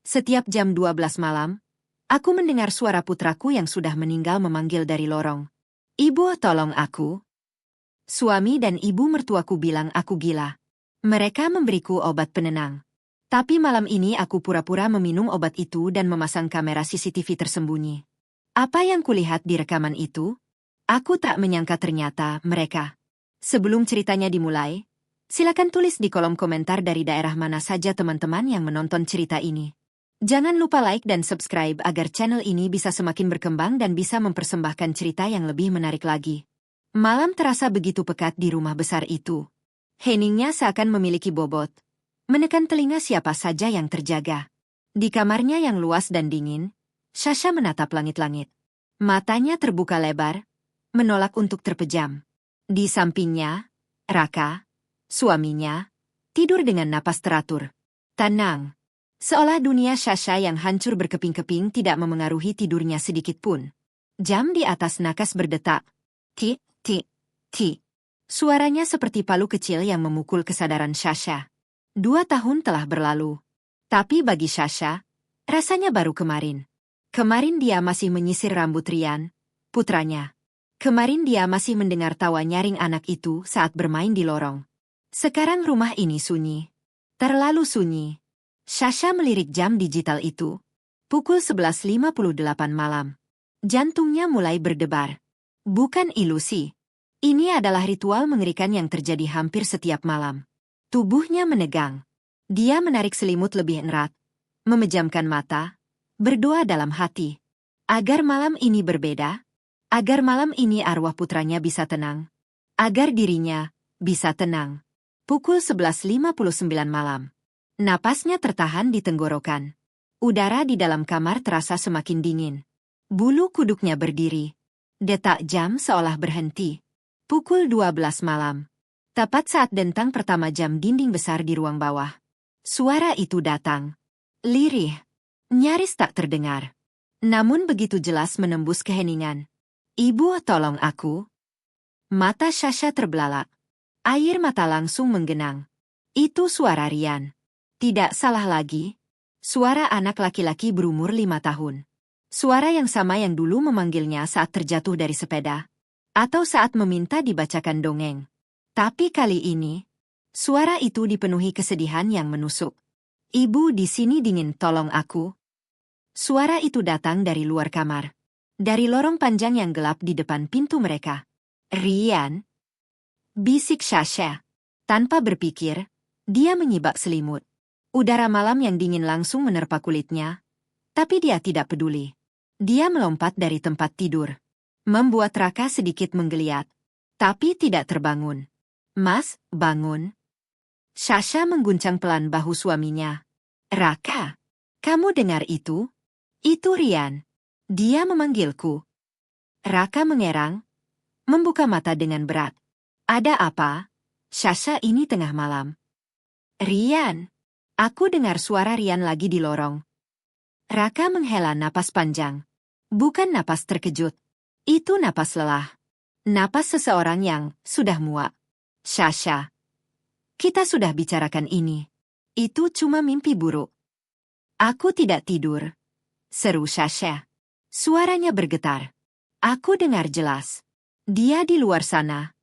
Setiap jam 12 malam, aku mendengar suara putraku yang sudah meninggal memanggil dari lorong. Ibu, tolong aku. Suami dan ibu mertuaku bilang aku gila. Mereka memberiku obat penenang. Tapi malam ini aku pura-pura meminum obat itu dan memasang kamera CCTV tersembunyi. Apa yang kulihat di rekaman itu? Aku tak menyangka ternyata mereka. Sebelum ceritanya dimulai, silakan tulis di kolom komentar dari daerah mana saja teman-teman yang menonton cerita ini. Jangan lupa like dan subscribe agar channel ini bisa semakin berkembang dan bisa mempersembahkan cerita yang lebih menarik lagi. Malam terasa begitu pekat di rumah besar itu. Heningnya seakan memiliki bobot. Menekan telinga siapa saja yang terjaga. Di kamarnya yang luas dan dingin, Sasha menatap langit-langit. Matanya terbuka lebar, menolak untuk terpejam. Di sampingnya, Raka, suaminya, tidur dengan napas teratur. Tenang. Seolah dunia Sasha yang hancur berkeping-keping tidak memengaruhi tidurnya sedikit pun. Jam di atas nakas berdetak. Tik, tik, tik. Suaranya seperti palu kecil yang memukul kesadaran Sasha. 2 tahun telah berlalu. Tapi bagi Sasha, rasanya baru kemarin. Kemarin dia masih menyisir rambut Rian, putranya. Kemarin dia masih mendengar tawa nyaring anak itu saat bermain di lorong. Sekarang rumah ini sunyi. Terlalu sunyi. Sasha melirik jam digital itu. Pukul 11.58 malam. Jantungnya mulai berdebar. Bukan ilusi. Ini adalah ritual mengerikan yang terjadi hampir setiap malam. Tubuhnya menegang. Dia menarik selimut lebih erat, memejamkan mata, berdoa dalam hati. Agar malam ini berbeda, agar malam ini arwah putranya bisa tenang, agar dirinya bisa tenang. Pukul 11.59 malam. Napasnya tertahan di tenggorokan. Udara di dalam kamar terasa semakin dingin. Bulu kuduknya berdiri. Detak jam seolah berhenti. Pukul 12 malam. Tepat saat dentang pertama jam dinding besar di ruang bawah. Suara itu datang. Lirih. Nyaris tak terdengar. Namun begitu jelas menembus keheningan. Ibu, tolong aku. Mata Sasha terbelalak. Air mata langsung menggenang. Itu suara Rian. Tidak salah lagi. Suara anak laki-laki berumur 5 tahun. Suara yang sama yang dulu memanggilnya saat terjatuh dari sepeda. Atau saat meminta dibacakan dongeng. Tapi kali ini, suara itu dipenuhi kesedihan yang menusuk. Ibu, di sini dingin, tolong aku. Suara itu datang dari luar kamar. Dari lorong panjang yang gelap di depan pintu mereka. Rian. Bisik Sasha. Tanpa berpikir, dia menyibak selimut. Udara malam yang dingin langsung menerpa kulitnya. Tapi dia tidak peduli. Dia melompat dari tempat tidur. Membuat Raka sedikit menggeliat. Tapi tidak terbangun. Mas, bangun. Sasha mengguncang pelan bahu suaminya. Raka, kamu dengar itu? Itu Rian. Dia memanggilku. Raka mengerang. Membuka mata dengan berat. Ada apa? Sasha, ini tengah malam. Rian. Aku dengar suara Rian lagi di lorong. Raka menghela napas panjang. Bukan napas terkejut. Itu napas lelah. Napas seseorang yang sudah muak. Sasha. Kita sudah bicarakan ini. Itu cuma mimpi buruk. Aku tidak tidur. Seru Sasha. Suaranya bergetar. Aku dengar jelas. Dia di luar sana.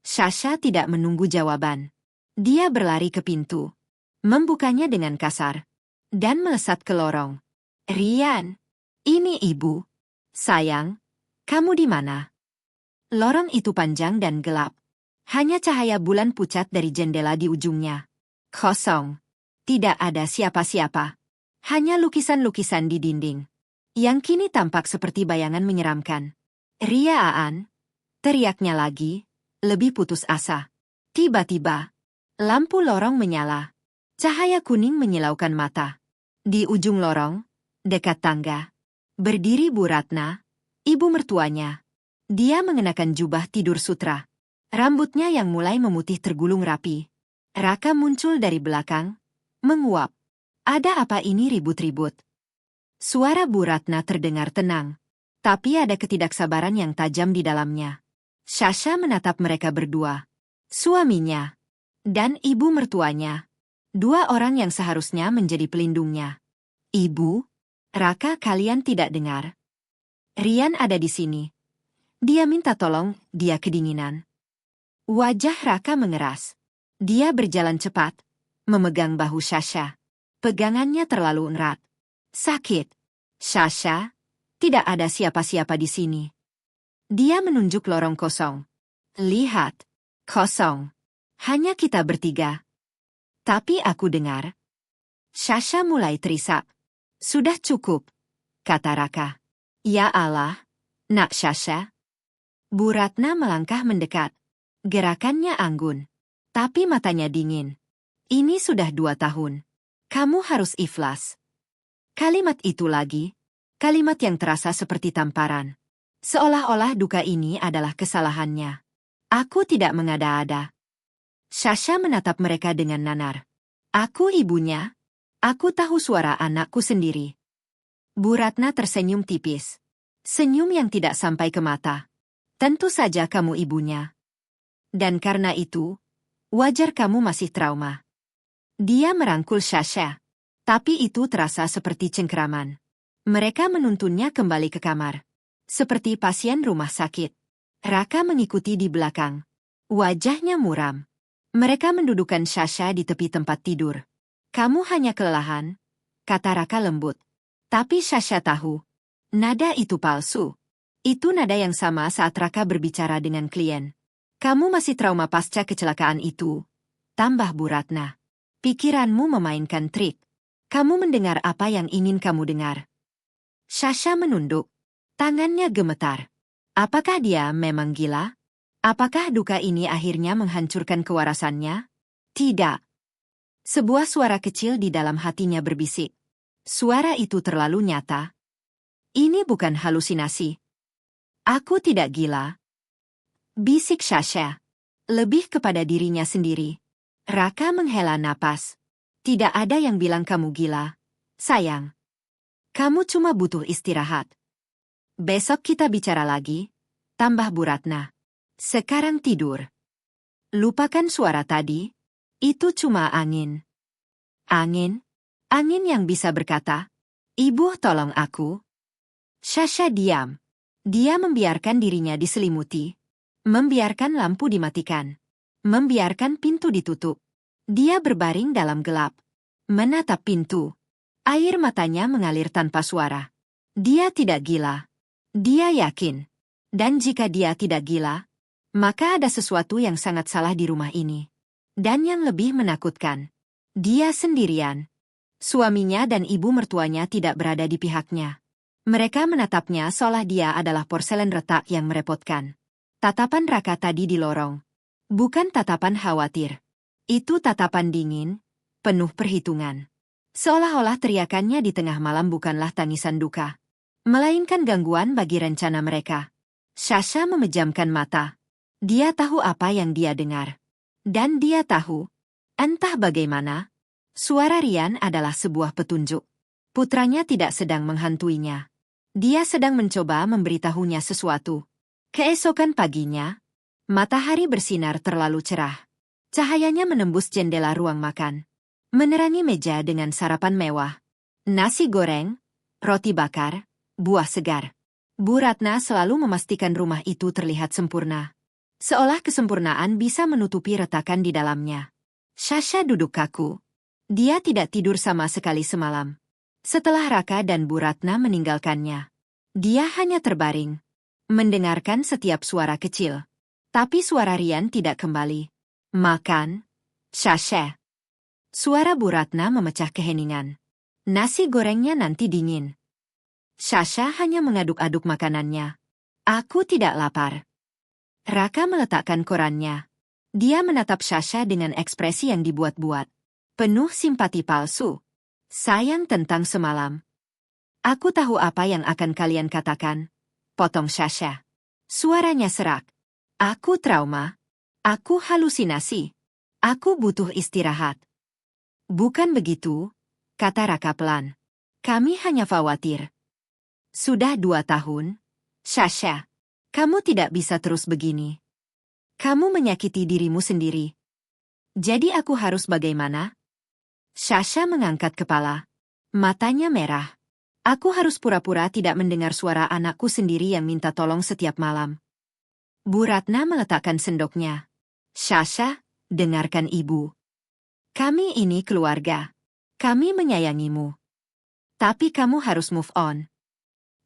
Sasha tidak menunggu jawaban. Dia berlari ke pintu. Membukanya dengan kasar. Dan melesat ke lorong. Rian. Ini ibu. Sayang. Kamu di mana? Lorong itu panjang dan gelap. Hanya cahaya bulan pucat dari jendela di ujungnya. Kosong. Tidak ada siapa-siapa. Hanya lukisan-lukisan di dinding. Yang kini tampak seperti bayangan menyeramkan. Riaan. Teriaknya lagi. Lebih putus asa. Tiba-tiba. Lampu lorong menyala. Cahaya kuning menyilaukan mata. Di ujung lorong, dekat tangga, berdiri Bu Ratna, ibu mertuanya. Dia mengenakan jubah tidur sutra. Rambutnya yang mulai memutih tergulung rapi. Raka muncul dari belakang, menguap. Ada apa ini ribut-ribut? Suara Bu Ratna terdengar tenang. Tapi ada ketidaksabaran yang tajam di dalamnya. Sasha menatap mereka berdua. Suaminya. Dan ibu mertuanya. 2 orang yang seharusnya menjadi pelindungnya. Ibu, Raka, kalian tidak dengar? Rian ada di sini. Dia minta tolong, dia kedinginan. Wajah Raka mengeras. Dia berjalan cepat, memegang bahu Sasha. Pegangannya terlalu erat. Sakit. Sasha, tidak ada siapa-siapa di sini. Dia menunjuk lorong kosong. Lihat, kosong. Hanya kita bertiga. Tapi aku dengar. Sasha mulai terisak. Sudah cukup, kata Raka. Ya Allah, nak Sasha. Bu Ratna melangkah mendekat. Gerakannya anggun. Tapi matanya dingin. Ini sudah 2 tahun. Kamu harus ikhlas. Kalimat itu lagi. Kalimat yang terasa seperti tamparan. Seolah-olah duka ini adalah kesalahannya. Aku tidak mengada-ada. Sasha menatap mereka dengan nanar. Aku ibunya. Aku tahu suara anakku sendiri. Bu Ratna tersenyum tipis. Senyum yang tidak sampai ke mata. Tentu saja kamu ibunya. Dan karena itu, wajar kamu masih trauma. Dia merangkul Sasha. Tapi itu terasa seperti cengkeraman. Mereka menuntunnya kembali ke kamar. Seperti pasien rumah sakit. Raka mengikuti di belakang. Wajahnya muram. Mereka mendudukkan Sasha di tepi tempat tidur. Kamu hanya kelelahan, kata Raka lembut. Tapi Sasha tahu. Nada itu palsu. Itu nada yang sama saat Raka berbicara dengan klien. Kamu masih trauma pasca kecelakaan itu. Tambah Bu Ratna. Pikiranmu memainkan trik. Kamu mendengar apa yang ingin kamu dengar. Sasha menunduk. Tangannya gemetar. Apakah dia memang gila? Apakah duka ini akhirnya menghancurkan kewarasannya? Tidak. Sebuah suara kecil di dalam hatinya berbisik. Suara itu terlalu nyata. Ini bukan halusinasi. Aku tidak gila. Bisik Sasha. Lebih kepada dirinya sendiri. Raka menghela napas. Tidak ada yang bilang kamu gila. Sayang. Kamu cuma butuh istirahat. Besok kita bicara lagi. Tambah Bu Ratna. Sekarang tidur. Lupakan suara tadi. Itu cuma angin. Angin? Angin yang bisa berkata, Ibu tolong aku. Sasha diam. Dia membiarkan dirinya diselimuti. Membiarkan lampu dimatikan. Membiarkan pintu ditutup. Dia berbaring dalam gelap. Menatap pintu. Air matanya mengalir tanpa suara. Dia tidak gila. Dia yakin. Dan jika dia tidak gila, maka ada sesuatu yang sangat salah di rumah ini. Dan yang lebih menakutkan, dia sendirian. Suaminya dan ibu mertuanya tidak berada di pihaknya. Mereka menatapnya seolah dia adalah porselen retak yang merepotkan. Tatapan Raka tadi di lorong. Bukan tatapan khawatir. Itu tatapan dingin, penuh perhitungan. Seolah-olah teriakannya di tengah malam bukanlah tangisan duka, melainkan gangguan bagi rencana mereka. Sasha memejamkan mata. Dia tahu apa yang dia dengar. Dan dia tahu, entah bagaimana, suara Rian adalah sebuah petunjuk. Putranya tidak sedang menghantuinya. Dia sedang mencoba memberitahunya sesuatu. Keesokan paginya, matahari bersinar terlalu cerah. Cahayanya menembus jendela ruang makan. Menerangi meja dengan sarapan mewah. Nasi goreng, roti bakar, buah segar. Bu Ratna selalu memastikan rumah itu terlihat sempurna. Seolah kesempurnaan bisa menutupi retakan di dalamnya. Sasha duduk kaku. Dia tidak tidur sama sekali semalam. Setelah Raka dan Bu Ratna meninggalkannya, dia hanya terbaring, mendengarkan setiap suara kecil. Tapi suara Rian tidak kembali. Makan, Sasha. Suara Bu Ratna memecah keheningan. Nasi gorengnya nanti dingin. Sasha hanya mengaduk-aduk makanannya. Aku tidak lapar. Raka meletakkan korannya. Dia menatap Sasha dengan ekspresi yang dibuat-buat. Penuh simpati palsu. Sayang tentang semalam. Aku tahu apa yang akan kalian katakan. Potong Sasha. Suaranya serak. Aku trauma. Aku halusinasi. Aku butuh istirahat. Bukan begitu, kata Raka pelan. Kami hanya khawatir. Sudah 2 tahun, Sasha. Kamu tidak bisa terus begini. Kamu menyakiti dirimu sendiri. Jadi aku harus bagaimana? Sasha mengangkat kepala. Matanya merah. Aku harus pura-pura tidak mendengar suara anakku sendiri yang minta tolong setiap malam. Bu Ratna meletakkan sendoknya. Sasha, dengarkan ibu. Kami ini keluarga. Kami menyayangimu. Tapi kamu harus move on.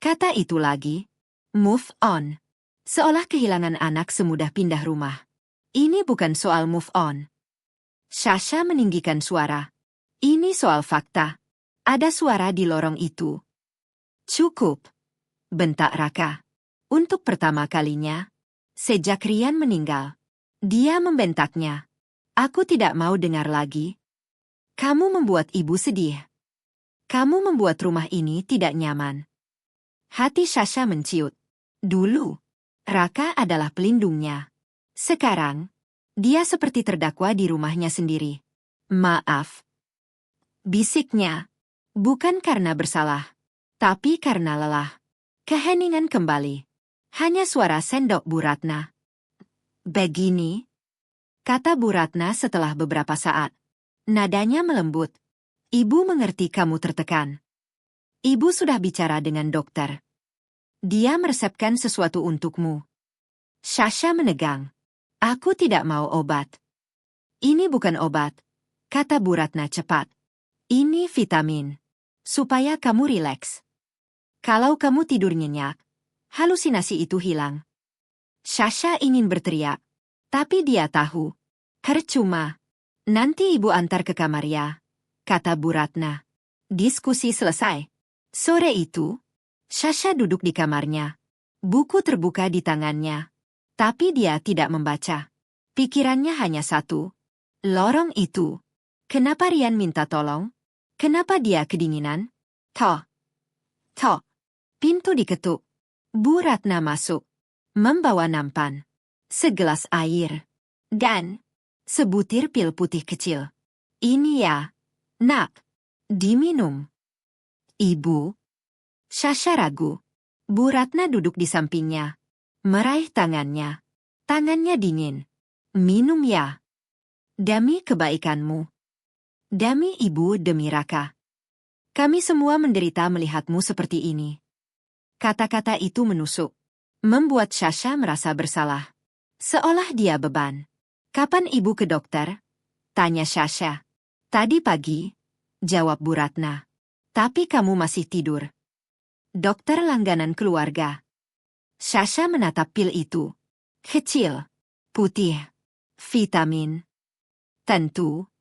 Kata itu lagi. Move on. Seolah kehilangan anak semudah pindah rumah. Ini bukan soal move on. Sasha meninggikan suara. Ini soal fakta. Ada suara di lorong itu. Cukup. Bentak Raka. Untuk pertama kalinya, sejak Rian meninggal, dia membentaknya. Aku tidak mau dengar lagi. Kamu membuat ibu sedih. Kamu membuat rumah ini tidak nyaman. Hati Sasha menciut. Dulu, Raka adalah pelindungnya. Sekarang, dia seperti terdakwa di rumahnya sendiri. Maaf. Bisiknya. Bukan karena bersalah, tapi karena lelah. Keheningan kembali. Hanya suara sendok Bu Ratna. Begini, kata Bu Ratna setelah beberapa saat. Nadanya melembut. Ibu mengerti kamu tertekan. Ibu sudah bicara dengan dokter. Dia meresepkan sesuatu untukmu. Sasha menegang. Aku tidak mau obat. Ini bukan obat, kata Bu Ratna cepat. Ini vitamin. Supaya kamu rileks. Kalau kamu tidur nyenyak, halusinasi itu hilang. Sasha ingin berteriak, tapi dia tahu. Percuma. Nanti ibu antar ke kamar ya, kata Bu Ratna. Diskusi selesai. Sore itu, Sasha duduk di kamarnya. Buku terbuka di tangannya. Tapi dia tidak membaca. Pikirannya hanya satu. Lorong itu. Kenapa Rian minta tolong? Kenapa dia kedinginan? Toh. Pintu diketuk. Bu Ratna masuk. Membawa nampan. Segelas air. Dan sebutir pil putih kecil. Ini ya, nak. Diminum. Ibu. Sasha ragu. Bu Ratna duduk di sampingnya. Meraih tangannya. Tangannya dingin. Minum ya. Demi kebaikanmu. Demi ibu, demi Raka. Kami semua menderita melihatmu seperti ini. Kata-kata itu menusuk. Membuat Sasha merasa bersalah. Seolah dia beban. Kapan ibu ke dokter? Tanya Sasha. Tadi pagi, jawab Bu Ratna. Tapi kamu masih tidur. Dokter langganan keluarga. Sasha menatap pil itu. Kecil. Putih. Vitamin. Tentu,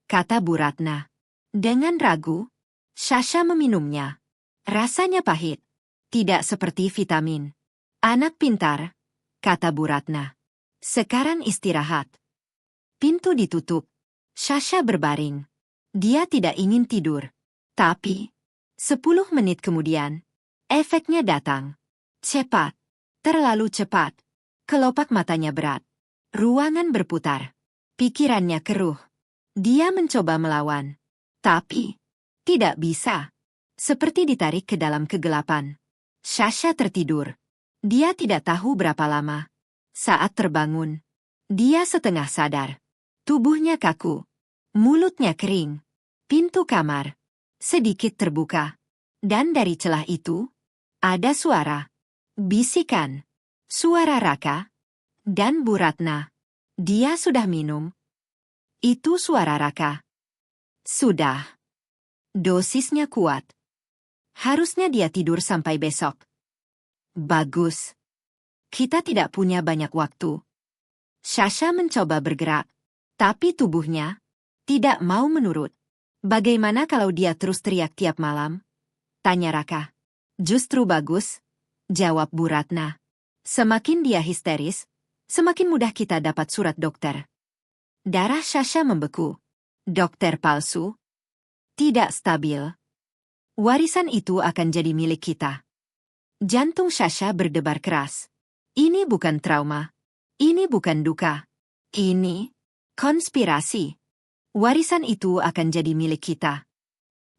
kata Bu Ratna. Dengan ragu, Sasha meminumnya. Rasanya pahit. Tidak seperti vitamin. Anak pintar, kata Bu Ratna. Sekarang istirahat. Pintu ditutup. Sasha berbaring. Dia tidak ingin tidur. Tapi, 10 menit kemudian, efeknya datang. Cepat. Terlalu cepat. Kelopak matanya berat. Ruangan berputar. Pikirannya keruh. Dia mencoba melawan. Tapi, tidak bisa. Seperti ditarik ke dalam kegelapan. Sasha tertidur. Dia tidak tahu berapa lama. Saat terbangun, dia setengah sadar. Tubuhnya kaku. Mulutnya kering. Pintu kamar sedikit terbuka. Dan dari celah itu, ada suara. Bisikan. Suara Raka. Dan Bu Ratna. Dia sudah minum. Itu suara Raka. Sudah. Dosisnya kuat. Harusnya dia tidur sampai besok. Bagus. Kita tidak punya banyak waktu. Sasha mencoba bergerak. Tapi tubuhnya tidak mau menurut. Bagaimana kalau dia terus teriak tiap malam? Tanya Raka. Justru bagus, jawab Bu Ratna. Semakin dia histeris, semakin mudah kita dapat surat dokter. Darah Sasha membeku. Dokter palsu. Tidak stabil. Warisan itu akan jadi milik kita. Jantung Sasha berdebar keras. Ini bukan trauma. Ini bukan duka. Ini konspirasi. Warisan itu akan jadi milik kita.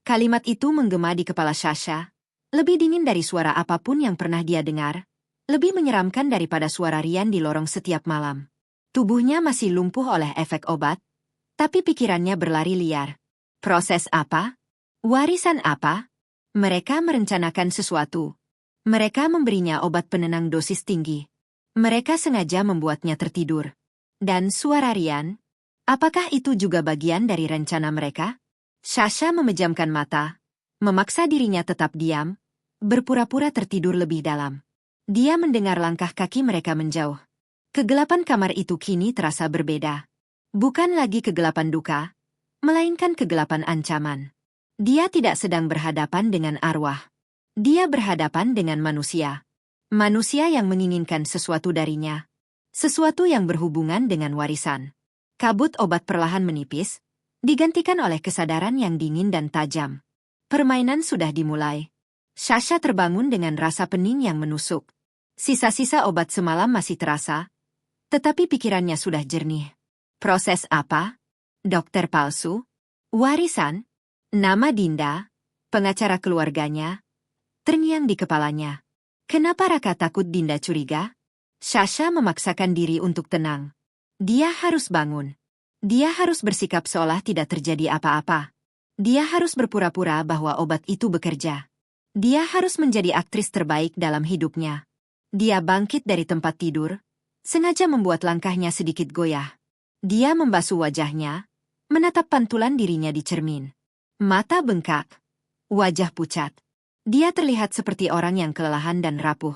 Kalimat itu menggema di kepala Sasha. Lebih dingin dari suara apapun yang pernah dia dengar. Lebih menyeramkan daripada suara Rian di lorong setiap malam. Tubuhnya masih lumpuh oleh efek obat. Tapi pikirannya berlari liar. Proses apa? Warisan apa? Mereka merencanakan sesuatu. Mereka memberinya obat penenang dosis tinggi. Mereka sengaja membuatnya tertidur. Dan suara Rian, apakah itu juga bagian dari rencana mereka? Sasha memejamkan mata, memaksa dirinya tetap diam, berpura-pura tertidur lebih dalam. Dia mendengar langkah kaki mereka menjauh. Kegelapan kamar itu kini terasa berbeda. Bukan lagi kegelapan duka, melainkan kegelapan ancaman. Dia tidak sedang berhadapan dengan arwah. Dia berhadapan dengan manusia. Manusia yang menginginkan sesuatu darinya. Sesuatu yang berhubungan dengan warisan. Kabut obat perlahan menipis, digantikan oleh kesadaran yang dingin dan tajam. Permainan sudah dimulai. Sasha terbangun dengan rasa pening yang menusuk. Sisa-sisa obat semalam masih terasa, tetapi pikirannya sudah jernih. Proses apa? Dokter palsu? Warisan? Nama Dinda? Pengacara keluarganya? Terngiang di kepalanya. Kenapa Raka takut Dinda curiga? Sasha memaksakan diri untuk tenang. Dia harus bangun. Dia harus bersikap seolah tidak terjadi apa-apa. Dia harus berpura-pura bahwa obat itu bekerja. Dia harus menjadi aktris terbaik dalam hidupnya. Dia bangkit dari tempat tidur, sengaja membuat langkahnya sedikit goyah. Dia membasuh wajahnya, menatap pantulan dirinya di cermin. Mata bengkak, wajah pucat. Dia terlihat seperti orang yang kelelahan dan rapuh.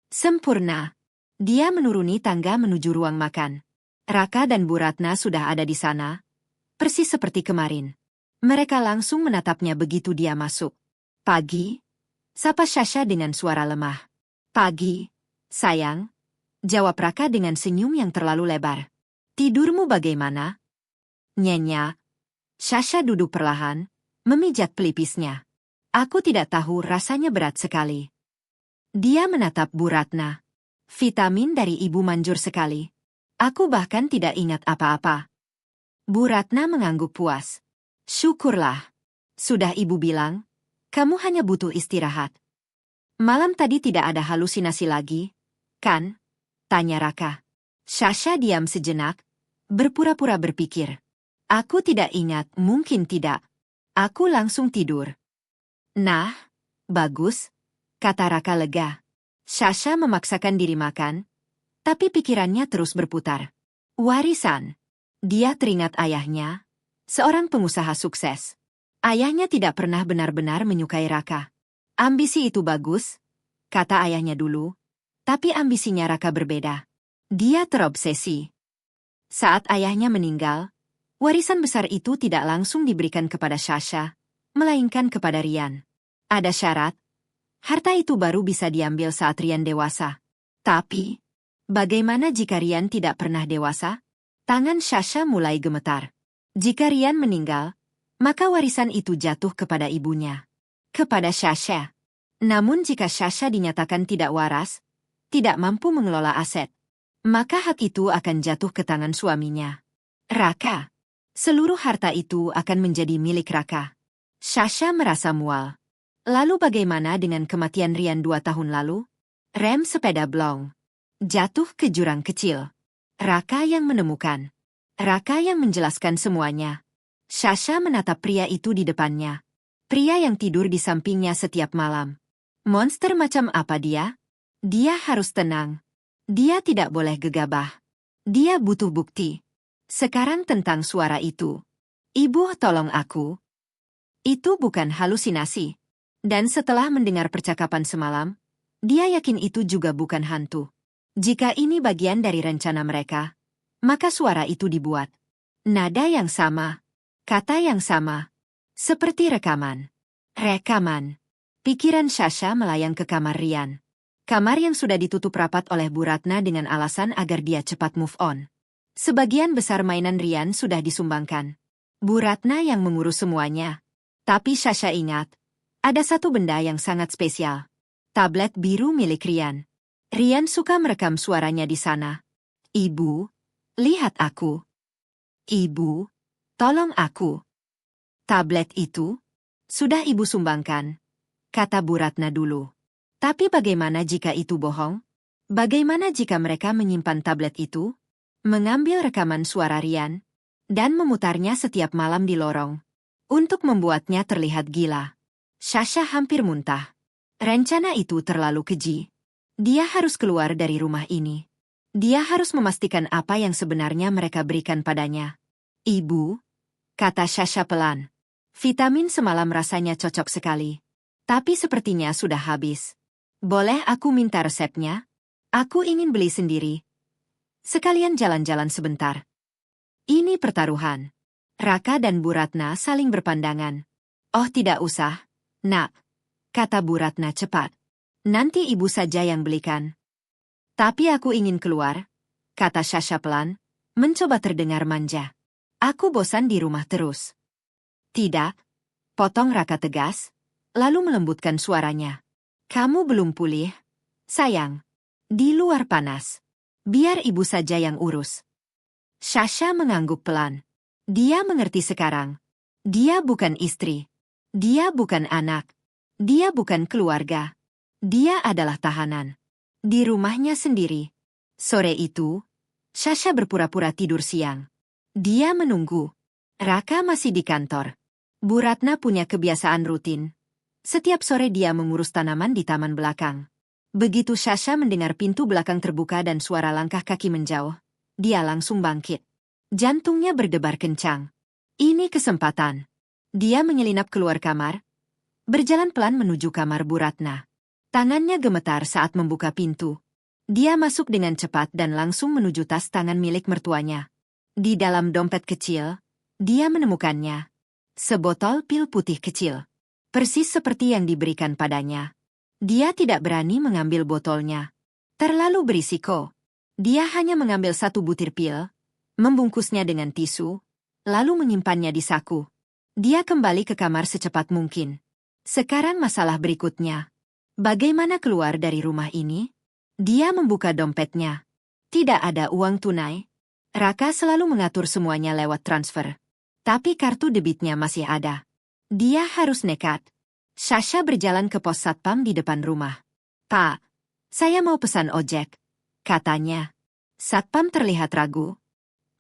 Sempurna. Dia menuruni tangga menuju ruang makan. Raka dan Bu Ratna sudah ada di sana, persis seperti kemarin. Mereka langsung menatapnya begitu dia masuk. Pagi? Sapa Sasha dengan suara lemah. Pagi, sayang. Jawab Raka dengan senyum yang terlalu lebar. Tidurmu bagaimana? Nyenyak. Sasha duduk perlahan, memijat pelipisnya. Aku tidak tahu, rasanya berat sekali. Dia menatap Bu Ratna. Vitamin dari ibu manjur sekali. Aku bahkan tidak ingat apa-apa. Bu Ratna mengangguk puas. Syukurlah. Sudah ibu bilang, kamu hanya butuh istirahat. Malam tadi tidak ada halusinasi lagi, kan? Tanya Raka. Sasha diam sejenak, berpura-pura berpikir. Aku tidak ingat, mungkin tidak. Aku langsung tidur. Nah, bagus, kata Raka lega. Sasha memaksakan diri makan, tapi pikirannya terus berputar. Warisan. Dia teringat ayahnya, seorang pengusaha sukses. Ayahnya tidak pernah benar-benar menyukai Raka. Ambisi itu bagus, kata ayahnya dulu, tapi ambisinya Raka berbeda. Dia terobsesi. Saat ayahnya meninggal, warisan besar itu tidak langsung diberikan kepada Sasha, melainkan kepada Rian. Ada syarat, harta itu baru bisa diambil saat Rian dewasa. Tapi, bagaimana jika Rian tidak pernah dewasa? Tangan Sasha mulai gemetar. Jika Rian meninggal, maka warisan itu jatuh kepada ibunya. Kepada Sasha. Namun jika Sasha dinyatakan tidak waras, tidak mampu mengelola aset, maka hak itu akan jatuh ke tangan suaminya. Raka. Seluruh harta itu akan menjadi milik Raka. Sasha merasa mual. Lalu bagaimana dengan kematian Rian 2 tahun lalu? Rem sepeda blong. Jatuh ke jurang kecil. Raka yang menemukan. Raka yang menjelaskan semuanya. Sasha menatap pria itu di depannya. Pria yang tidur di sampingnya setiap malam. Monster macam apa dia? Dia harus tenang. Dia tidak boleh gegabah. Dia butuh bukti. Sekarang tentang suara itu. Ibu, tolong aku. Itu bukan halusinasi. Dan setelah mendengar percakapan semalam, dia yakin itu juga bukan hantu. Jika ini bagian dari rencana mereka, maka suara itu dibuat. Nada yang sama, kata yang sama, seperti rekaman. Rekaman. Pikiran Sasha melayang ke kamar Rian. Kamar yang sudah ditutup rapat oleh Bu Ratna dengan alasan agar dia cepat move on. Sebagian besar mainan Rian sudah disumbangkan. Bu Ratna yang mengurus semuanya. Tapi Sasha ingat, ada satu benda yang sangat spesial. Tablet biru milik Rian. Rian suka merekam suaranya di sana. Ibu, lihat aku. Ibu, tolong aku. Tablet itu sudah ibu sumbangkan, kata Bu Ratna dulu. Tapi bagaimana jika itu bohong? Bagaimana jika mereka menyimpan tablet itu, mengambil rekaman suara Rian, dan memutarnya setiap malam di lorong? untuk membuatnya terlihat gila. Sasha hampir muntah. Rencana itu terlalu keji. Dia harus keluar dari rumah ini. Dia harus memastikan apa yang sebenarnya mereka berikan padanya. Ibu, kata Sasha pelan. Vitamin semalam rasanya cocok sekali. Tapi sepertinya sudah habis. Boleh aku minta resepnya? Aku ingin beli sendiri. Sekalian jalan-jalan sebentar. Ini pertaruhan. Raka dan Bu Ratna saling berpandangan. Oh tidak usah, nak, kata Bu Ratna cepat. Nanti ibu saja yang belikan. Tapi aku ingin keluar, kata Sasha pelan, mencoba terdengar manja. Aku bosan di rumah terus. Tidak, potong Raka tegas, lalu melembutkan suaranya. Kamu belum pulih, sayang. Di luar panas. Biar ibu saja yang urus. Sasha mengangguk pelan. Dia mengerti sekarang. Dia bukan istri. Dia bukan anak. Dia bukan keluarga. Dia adalah tahanan. Di rumahnya sendiri. Sore itu, Sasha berpura-pura tidur siang. Dia menunggu. Raka masih di kantor. Bu Ratna punya kebiasaan rutin. Setiap sore dia mengurus tanaman di taman belakang. Begitu Sasha mendengar pintu belakang terbuka dan suara langkah kaki menjauh, dia langsung bangkit. Jantungnya berdebar kencang. Ini kesempatan. Dia menyelinap keluar kamar, berjalan pelan menuju kamar Bu Ratna. Tangannya gemetar saat membuka pintu. Dia masuk dengan cepat dan langsung menuju tas tangan milik mertuanya. Di dalam dompet kecil, dia menemukannya. Sebotol pil putih kecil. Persis seperti yang diberikan padanya. Dia tidak berani mengambil botolnya. Terlalu berisiko. Dia hanya mengambil satu butir pil, membungkusnya dengan tisu, lalu menyimpannya di saku. Dia kembali ke kamar secepat mungkin. Sekarang masalah berikutnya. Bagaimana keluar dari rumah ini? Dia membuka dompetnya. Tidak ada uang tunai. Raka selalu mengatur semuanya lewat transfer. Tapi kartu debitnya masih ada. Dia harus nekat. Sasha berjalan ke pos satpam di depan rumah. Pak, saya mau pesan ojek, katanya. Satpam terlihat ragu.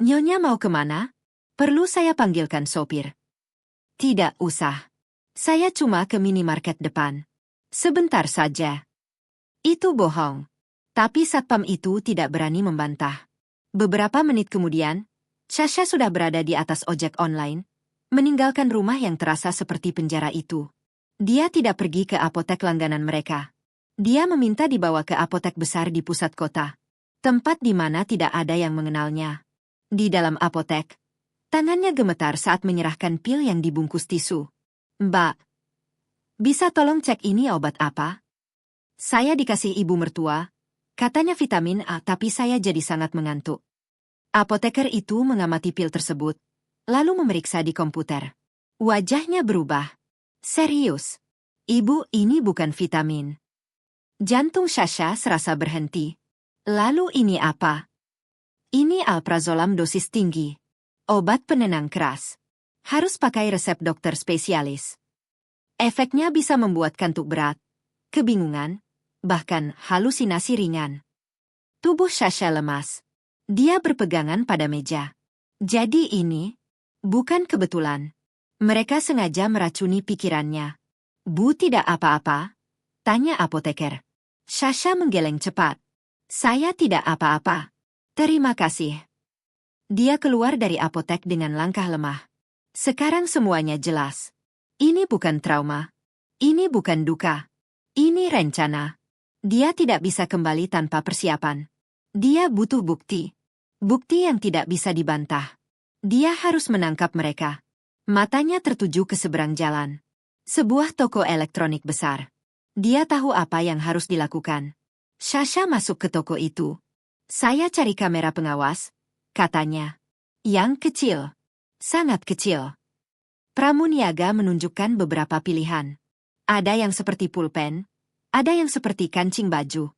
Nyonya mau kemana? Perlu saya panggilkan sopir? Tidak usah. Saya cuma ke minimarket depan. Sebentar saja. Itu bohong. Tapi satpam itu tidak berani membantah. Beberapa menit kemudian, Sasha sudah berada di atas ojek online, meninggalkan rumah yang terasa seperti penjara itu. Dia tidak pergi ke apotek langganan mereka. Dia meminta dibawa ke apotek besar di pusat kota, tempat di mana tidak ada yang mengenalnya. Di dalam apotek, tangannya gemetar saat menyerahkan pil yang dibungkus tisu. Mbak, bisa tolong cek ini obat apa? Saya dikasih ibu mertua, katanya vitamin A, tapi saya jadi sangat mengantuk. Apoteker itu mengamati pil tersebut, lalu memeriksa di komputer. Wajahnya berubah. Serius, ibu, ini bukan vitamin. Jantung Sasha serasa berhenti. Lalu ini apa? Ini alprazolam dosis tinggi. Obat penenang keras. Harus pakai resep dokter spesialis. Efeknya bisa membuat kantuk berat, kebingungan, bahkan halusinasi ringan. Tubuh Sasha lemas. Dia berpegangan pada meja. Jadi ini bukan kebetulan. Mereka sengaja meracuni pikirannya. Bu, tidak apa-apa? Tanya apoteker. Sasha menggeleng cepat. Saya tidak apa-apa. Terima kasih. Dia keluar dari apotek dengan langkah lemah. Sekarang semuanya jelas. Ini bukan trauma. Ini bukan duka. Ini rencana. Dia tidak bisa kembali tanpa persiapan. Dia butuh bukti. Bukti yang tidak bisa dibantah. Dia harus menangkap mereka. Matanya tertuju ke seberang jalan. Sebuah toko elektronik besar. Dia tahu apa yang harus dilakukan. Sasha masuk ke toko itu. Saya cari kamera pengawas, katanya. Yang kecil. Sangat kecil. Pramuniaga menunjukkan beberapa pilihan. Ada yang seperti pulpen, ada yang seperti kancing baju.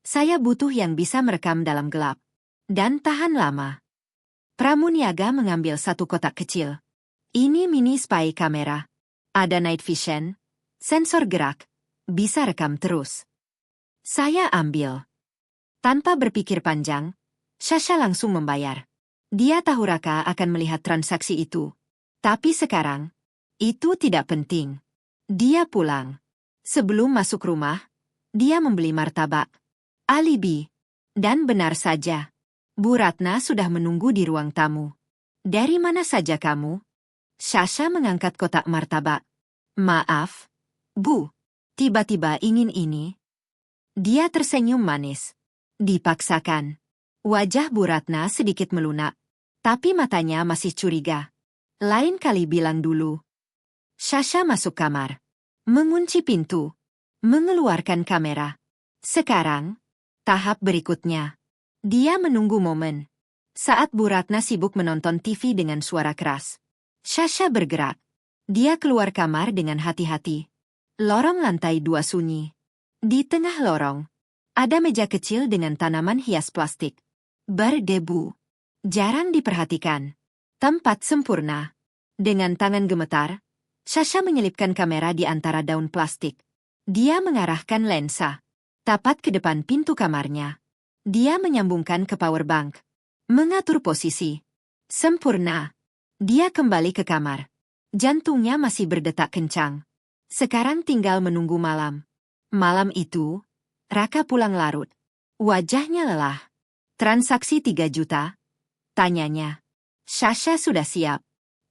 Saya butuh yang bisa merekam dalam gelap. Dan tahan lama. Pramuniaga mengambil satu kotak kecil. Ini mini spy kamera. Ada night vision, sensor gerak, bisa rekam terus. Saya ambil. Tanpa berpikir panjang, Sasha langsung membayar. Dia tahu Raka akan melihat transaksi itu. Tapi sekarang, Itu tidak penting. Dia pulang. Sebelum masuk rumah, dia membeli martabak, alibi, dan benar saja. Bu Ratna sudah menunggu di ruang tamu. Dari mana saja kamu? Sasha mengangkat kotak martabak. Maaf, Bu. Tiba-tiba ingin ini. Dia tersenyum manis. Dipaksakan. Wajah Bu Ratna sedikit melunak, tapi matanya masih curiga. Lain kali bilang dulu. Sasha masuk kamar. Mengunci pintu. Mengeluarkan kamera. Sekarang, tahap berikutnya. Dia menunggu momen. Saat Bu Ratna sibuk menonton TV dengan suara keras. Sasha bergerak. Dia keluar kamar dengan hati-hati. Lorong lantai 2 sunyi. Di tengah lorong, ada meja kecil dengan tanaman hias plastik. Berdebu. Jarang diperhatikan. Tempat sempurna. Dengan tangan gemetar, Sasha menyelipkan kamera di antara daun plastik. Dia mengarahkan lensa tepat ke depan pintu kamarnya. Dia menyambungkan ke power bank. Mengatur posisi. Sempurna. Dia kembali ke kamar. Jantungnya masih berdetak kencang. Sekarang tinggal menunggu malam. Malam itu, Raka pulang larut. Wajahnya lelah. Transaksi 3 juta? Tanyanya. Sasha sudah siap.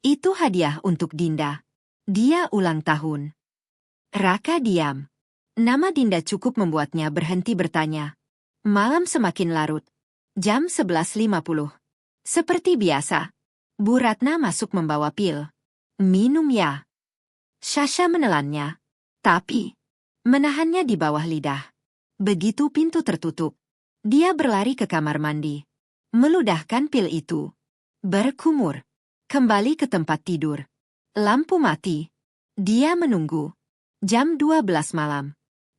Itu hadiah untuk Dinda. Dia ulang tahun. Raka diam. Nama Dinda cukup membuatnya berhenti bertanya. Malam semakin larut. Jam 11.50. Seperti biasa, Bu Ratna masuk membawa pil. Minum ya. Sasha menelannya, tapi menahannya di bawah lidah. Begitu pintu tertutup, dia berlari ke kamar mandi. Meludahkan pil itu. Berkumur. Kembali ke tempat tidur. Lampu mati. Dia menunggu. Jam 12 malam.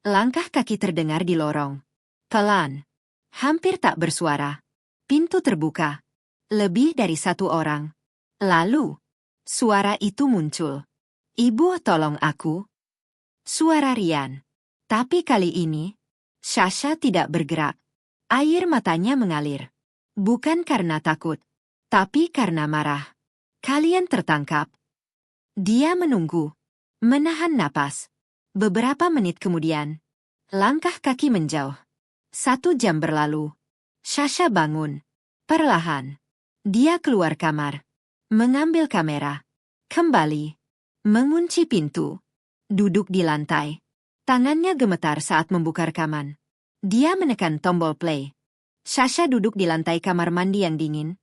Langkah kaki terdengar di lorong. Pelan. Hampir tak bersuara. Pintu terbuka. Lebih dari 1 orang. Lalu, suara itu muncul. Ibu, tolong aku. Suara Rian. Tapi kali ini, Sasha tidak bergerak. Air matanya mengalir. Bukan karena takut, tapi karena marah. Kalian tertangkap. Dia menunggu. Menahan napas. Beberapa menit kemudian, langkah kaki menjauh. 1 jam berlalu. Sasha bangun. Perlahan. Dia keluar kamar. Mengambil kamera. Kembali. Mengunci pintu. Duduk di lantai. Tangannya gemetar saat membuka rekaman. Dia menekan tombol play. Sasha duduk di lantai kamar mandi yang dingin.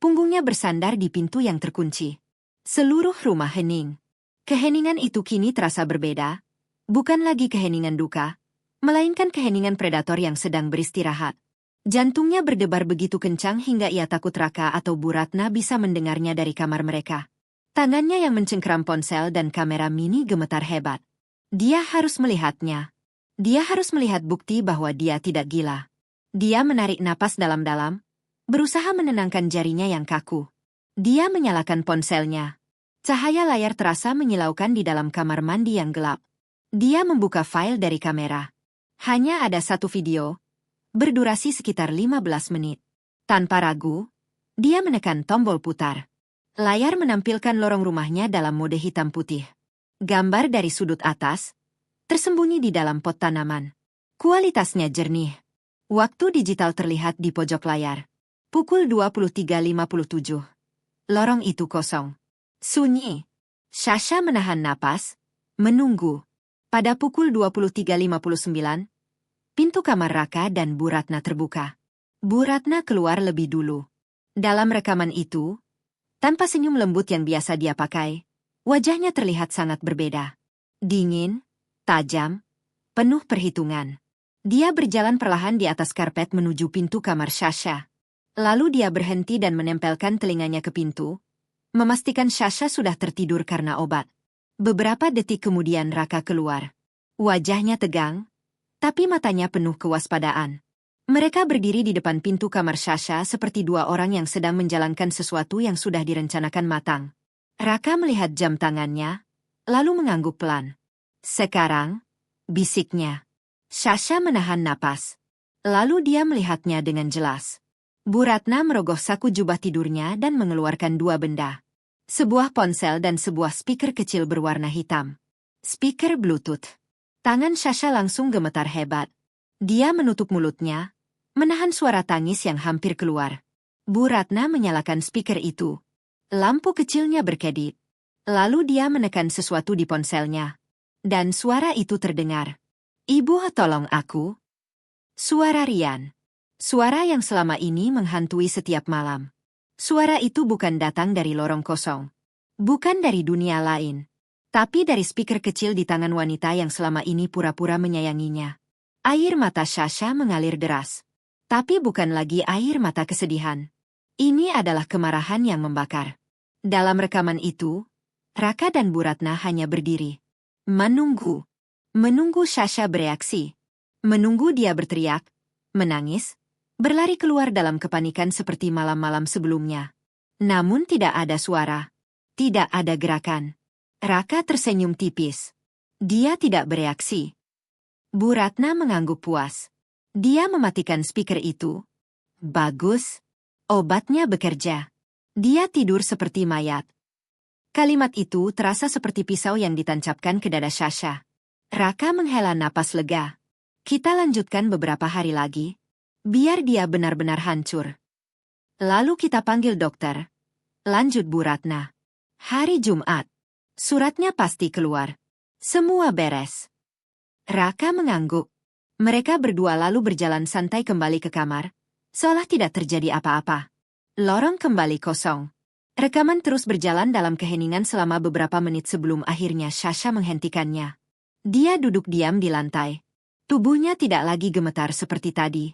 Punggungnya bersandar di pintu yang terkunci. Seluruh rumah hening. Keheningan itu kini terasa berbeda. Bukan lagi keheningan duka, melainkan keheningan predator yang sedang beristirahat. Jantungnya berdebar begitu kencang hingga ia takut Raka atau Bu Ratna bisa mendengarnya dari kamar mereka. Tangannya yang mencengkeram ponsel dan kamera mini gemetar hebat. Dia harus melihatnya. Dia harus melihat bukti bahwa dia tidak gila. Dia menarik napas dalam-dalam, berusaha menenangkan jarinya yang kaku. Dia menyalakan ponselnya. Cahaya layar terasa menyilaukan di dalam kamar mandi yang gelap. Dia membuka file dari kamera. Hanya ada 1 video, berdurasi sekitar 15 menit. Tanpa ragu, dia menekan tombol putar. Layar menampilkan lorong rumahnya dalam mode hitam putih. Gambar dari sudut atas, tersembunyi di dalam pot tanaman. Kualitasnya jernih. Waktu digital terlihat di pojok layar. Pukul 23.57. Lorong itu kosong. Sunyi. Sasha menahan napas, menunggu. Pada pukul 23.59, pintu kamar Raka dan Bu Ratna terbuka. Bu Ratna keluar lebih dulu. Dalam rekaman itu, tanpa senyum lembut yang biasa dia pakai, wajahnya terlihat sangat berbeda. Dingin, tajam, penuh perhitungan. Dia berjalan perlahan di atas karpet menuju pintu kamar Sasha. Lalu dia berhenti dan menempelkan telinganya ke pintu, memastikan Sasha sudah tertidur karena obat. Beberapa detik kemudian Raka keluar. Wajahnya tegang, tapi matanya penuh kewaspadaan. Mereka berdiri di depan pintu kamar Sasha seperti 2 orang yang sedang menjalankan sesuatu yang sudah direncanakan matang. Raka melihat jam tangannya, lalu mengangguk pelan. Sekarang, bisiknya. Sasha menahan napas. Lalu dia melihatnya dengan jelas. Bu Ratna merogoh saku jubah tidurnya dan mengeluarkan 2 benda. Sebuah ponsel dan sebuah speaker kecil berwarna hitam. Speaker Bluetooth. Tangan Sasha langsung gemetar hebat. Dia menutup mulutnya, menahan suara tangis yang hampir keluar. Bu Ratna menyalakan speaker itu. Lampu kecilnya berkedip. Lalu dia menekan sesuatu di ponselnya. Dan suara itu terdengar. "Ibu, tolong aku." Suara Rian. Suara yang selama ini menghantui setiap malam. Suara itu bukan datang dari lorong kosong. Bukan dari dunia lain. Tapi dari speaker kecil di tangan wanita yang selama ini pura-pura menyayanginya. Air mata Sasha mengalir deras. Tapi bukan lagi air mata kesedihan. Ini adalah kemarahan yang membakar. Dalam rekaman itu, Raka dan Bu Ratna hanya berdiri. Menunggu. Menunggu Sasha bereaksi. Menunggu dia berteriak, menangis, berlari keluar dalam kepanikan seperti malam-malam sebelumnya. Namun tidak ada suara. Tidak ada gerakan. Raka tersenyum tipis. Dia tidak bereaksi. Bu Ratna mengangguk puas. Dia mematikan speaker itu. Bagus. Obatnya bekerja. Dia tidur seperti mayat. Kalimat itu terasa seperti pisau yang ditancapkan ke dada Sasha. Raka menghela napas lega. Kita lanjutkan beberapa hari lagi. Biar dia benar-benar hancur. Lalu kita panggil dokter. Lanjut Bu Ratna. Hari Jumat. Suratnya pasti keluar. Semua beres. Raka mengangguk. Mereka berdua lalu berjalan santai kembali ke kamar, seolah tidak terjadi apa-apa. Lorong kembali kosong. Rekaman terus berjalan dalam keheningan selama beberapa menit sebelum akhirnya Sasha menghentikannya. Dia duduk diam di lantai. Tubuhnya tidak lagi gemetar seperti tadi.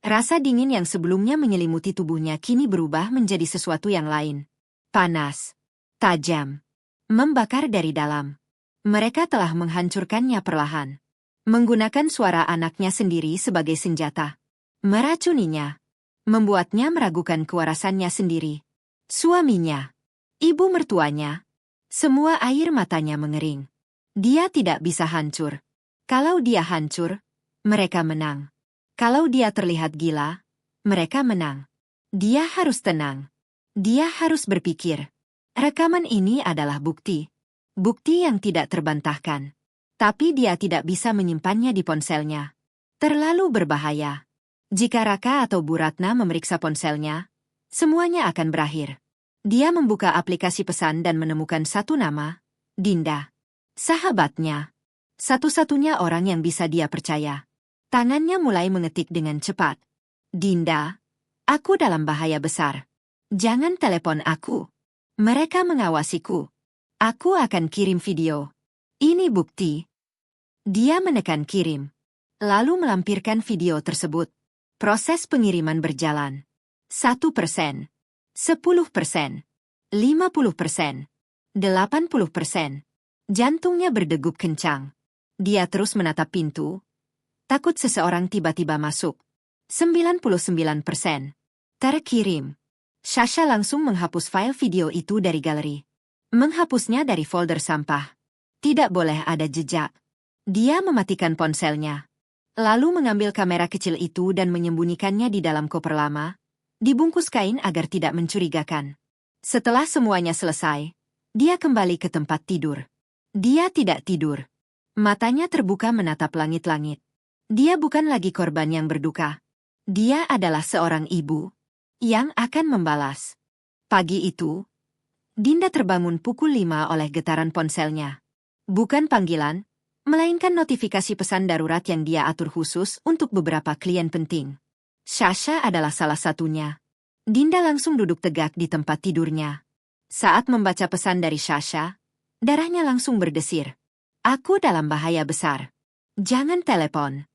Rasa dingin yang sebelumnya menyelimuti tubuhnya kini berubah menjadi sesuatu yang lain. Panas. Tajam. Membakar dari dalam. Mereka telah menghancurkannya perlahan. Menggunakan suara anaknya sendiri sebagai senjata. Meracuninya. Membuatnya meragukan kewarasannya sendiri. Suaminya. Ibu mertuanya. Semua air matanya mengering. Dia tidak bisa hancur. Kalau dia hancur, mereka menang. Kalau dia terlihat gila, mereka menang. Dia harus tenang. Dia harus berpikir. Rekaman ini adalah bukti. Bukti yang tidak terbantahkan. Tapi dia tidak bisa menyimpannya di ponselnya. Terlalu berbahaya. Jika Raka atau Bu Ratna memeriksa ponselnya, semuanya akan berakhir. Dia membuka aplikasi pesan dan menemukan satu nama, Dinda. Sahabatnya. Satu-satunya orang yang bisa dia percaya. Tangannya mulai mengetik dengan cepat. Dinda, aku dalam bahaya besar. Jangan telepon aku. Mereka mengawasiku. Aku akan kirim video. Ini bukti. Dia menekan kirim. Lalu melampirkan video tersebut. Proses pengiriman berjalan. 1%. 10%. 50%. 80%. Jantungnya berdegup kencang. Dia terus menatap pintu. Takut seseorang tiba-tiba masuk. 99%. Terkirim. Sasha langsung menghapus file video itu dari galeri. Menghapusnya dari folder sampah. Tidak boleh ada jejak. Dia mematikan ponselnya. Lalu mengambil kamera kecil itu dan menyembunyikannya di dalam koper lama, dibungkus kain agar tidak mencurigakan. Setelah semuanya selesai, dia kembali ke tempat tidur. Dia tidak tidur. Matanya terbuka menatap langit-langit. Dia bukan lagi korban yang berduka. Dia adalah seorang ibu yang akan membalas. Pagi itu, Dinda terbangun pukul 5 oleh getaran ponselnya. Bukan panggilan, melainkan notifikasi pesan darurat yang dia atur khusus untuk beberapa klien penting. Sasha adalah salah satunya. Dinda langsung duduk tegak di tempat tidurnya. Saat membaca pesan dari Sasha, darahnya langsung berdesir. Aku dalam bahaya besar. Jangan telepon.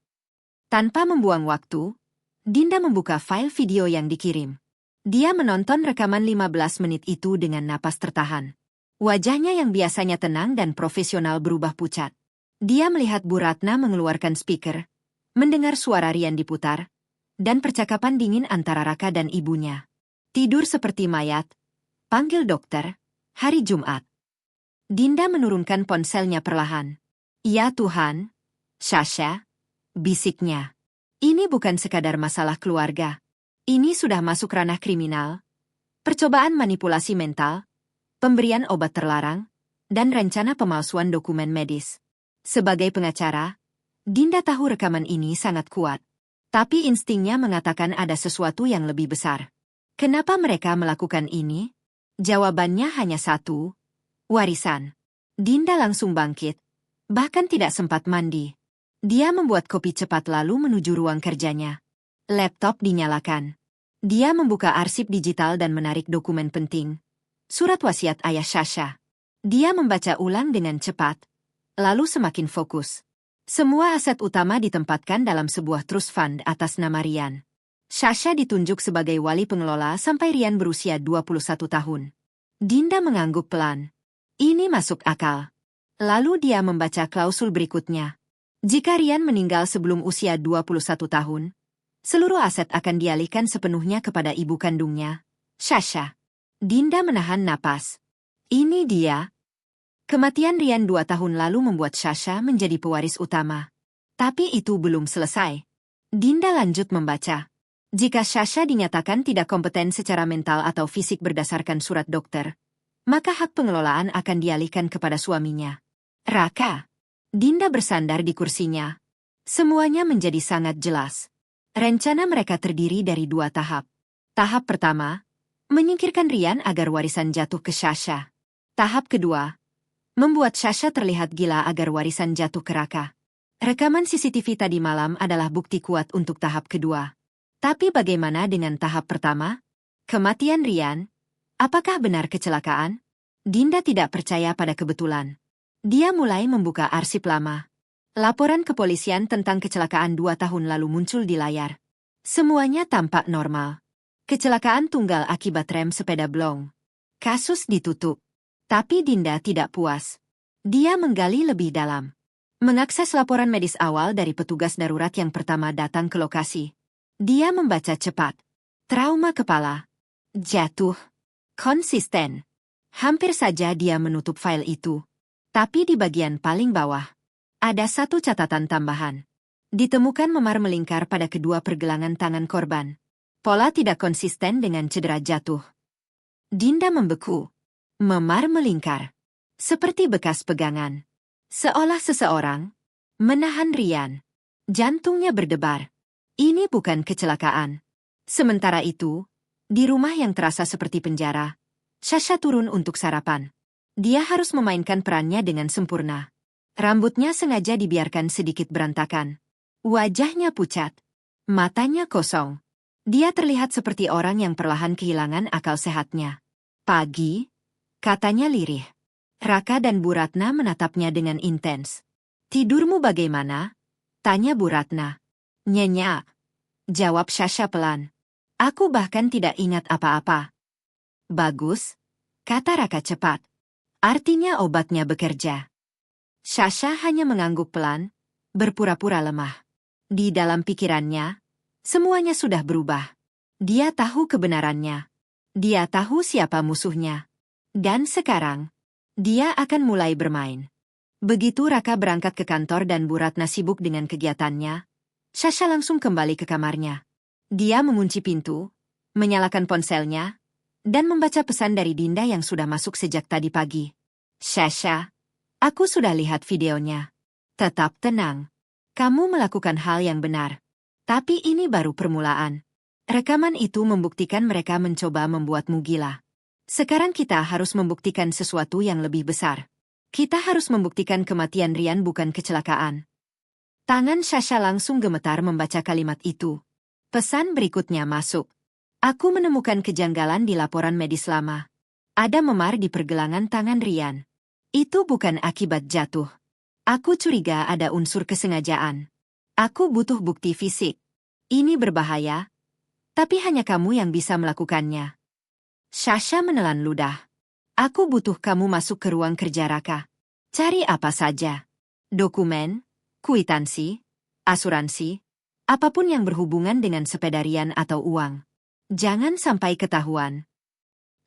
Tanpa membuang waktu, Dinda membuka file video yang dikirim. Dia menonton rekaman 15 menit itu dengan napas tertahan. Wajahnya yang biasanya tenang dan profesional berubah pucat. Dia melihat Bu Ratna mengeluarkan speaker, mendengar suara Rian diputar, dan percakapan dingin antara Raka dan ibunya. Tidur seperti mayat. Panggil dokter. Hari Jumat. Dinda menurunkan ponselnya perlahan. Ya Tuhan. Sasha. Bisiknya. Ini bukan sekadar masalah keluarga. Ini sudah masuk ranah kriminal. Percobaan manipulasi mental. pemberian obat terlarang, dan rencana pemalsuan dokumen medis. Sebagai pengacara, Dinda tahu rekaman ini sangat kuat. Tapi instingnya mengatakan ada sesuatu yang lebih besar. Kenapa mereka melakukan ini? Jawabannya hanya satu, warisan. Dinda langsung bangkit, bahkan tidak sempat mandi. Dia membuat kopi cepat lalu menuju ruang kerjanya. Laptop dinyalakan. Dia membuka arsip digital dan menarik dokumen penting. Surat wasiat ayah Sasha. Dia membaca ulang dengan cepat, lalu semakin fokus. Semua aset utama ditempatkan dalam sebuah trust fund atas nama Rian. Sasha ditunjuk sebagai wali pengelola sampai Rian berusia 21 tahun. Dinda mengangguk pelan. Ini masuk akal. Lalu dia membaca klausul berikutnya. Jika Rian meninggal sebelum usia 21 tahun, seluruh aset akan dialihkan sepenuhnya kepada ibu kandungnya, Sasha. Dinda menahan napas. Ini dia. Kematian Rian 2 tahun lalu membuat Sasha menjadi pewaris utama. Tapi itu belum selesai. Dinda lanjut membaca. Jika Sasha dinyatakan tidak kompeten secara mental atau fisik berdasarkan surat dokter, maka hak pengelolaan akan dialihkan kepada suaminya, Raka. Dinda bersandar di kursinya. Semuanya menjadi sangat jelas. Rencana mereka terdiri dari 2 tahap. Tahap pertama, menyingkirkan Rian agar warisan jatuh ke Sasha. Tahap kedua, membuat Sasha terlihat gila agar warisan jatuh ke Raka. Rekaman CCTV tadi malam adalah bukti kuat untuk tahap kedua. Tapi bagaimana dengan tahap pertama? Kematian Rian? Apakah benar kecelakaan? Dinda tidak percaya pada kebetulan. Dia mulai membuka arsip lama. Laporan kepolisian tentang kecelakaan 2 tahun lalu muncul di layar. Semuanya tampak normal. Kecelakaan tunggal akibat rem sepeda blong. Kasus ditutup. Tapi Dinda tidak puas. Dia menggali lebih dalam. Mengakses laporan medis awal dari petugas darurat yang pertama datang ke lokasi. Dia membaca cepat. Trauma kepala. Jatuh. Konsisten. Hampir saja dia menutup file itu. Tapi di bagian paling bawah, ada satu catatan tambahan. Ditemukan memar melingkar pada kedua pergelangan tangan korban. Pola tidak konsisten dengan cedera jatuh. Dinda membeku. Memar melingkar. Seperti bekas pegangan. Seolah seseorang menahan Rian. Jantungnya berdebar. Ini bukan kecelakaan. Sementara itu, di rumah yang terasa seperti penjara, Sasha turun untuk sarapan. Dia harus memainkan perannya dengan sempurna. Rambutnya sengaja dibiarkan sedikit berantakan. Wajahnya pucat. Matanya kosong. Dia terlihat seperti orang yang perlahan kehilangan akal sehatnya. Pagi, katanya lirih. Raka dan Bu Ratna menatapnya dengan intens. Tidurmu bagaimana? Tanya Bu Ratna. Nyenyak. Jawab Sasha pelan. Aku bahkan tidak ingat apa-apa. Bagus, kata Raka cepat. Artinya obatnya bekerja. Sasha hanya mengangguk pelan, berpura-pura lemah. Di dalam pikirannya, semuanya sudah berubah. Dia tahu kebenarannya. Dia tahu siapa musuhnya. Dan sekarang, dia akan mulai bermain. Begitu Raka berangkat ke kantor dan Bu Ratna sibuk dengan kegiatannya, Sasha langsung kembali ke kamarnya. Dia mengunci pintu, menyalakan ponselnya, dan membaca pesan dari Dinda yang sudah masuk sejak tadi pagi. Sasha, aku sudah lihat videonya. Tetap tenang. Kamu melakukan hal yang benar. Tapi ini baru permulaan. Rekaman itu membuktikan mereka mencoba membuatmu gila. Sekarang kita harus membuktikan sesuatu yang lebih besar. Kita harus membuktikan kematian Rian bukan kecelakaan. Tangan Sasha langsung gemetar membaca kalimat itu. Pesan berikutnya masuk. Aku menemukan kejanggalan di laporan medis lama. Ada memar di pergelangan tangan Rian. Itu bukan akibat jatuh. Aku curiga ada unsur kesengajaan. Aku butuh bukti fisik. Ini berbahaya, tapi hanya kamu yang bisa melakukannya. Sasha menelan ludah. Aku butuh kamu masuk ke ruang kerja Raka. Cari apa saja. Dokumen, kwitansi, asuransi, apapun yang berhubungan dengan sepeda Rian atau uang. Jangan sampai ketahuan.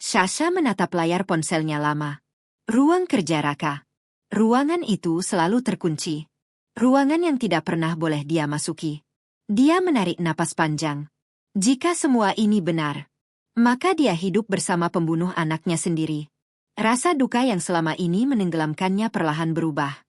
Sasha menatap layar ponselnya lama. Ruang kerja Raka. Ruangan itu selalu terkunci. Ruangan yang tidak pernah boleh dia masuki. Dia menarik napas panjang. Jika semua ini benar, maka dia hidup bersama pembunuh anaknya sendiri. Rasa duka yang selama ini menenggelamkannya perlahan berubah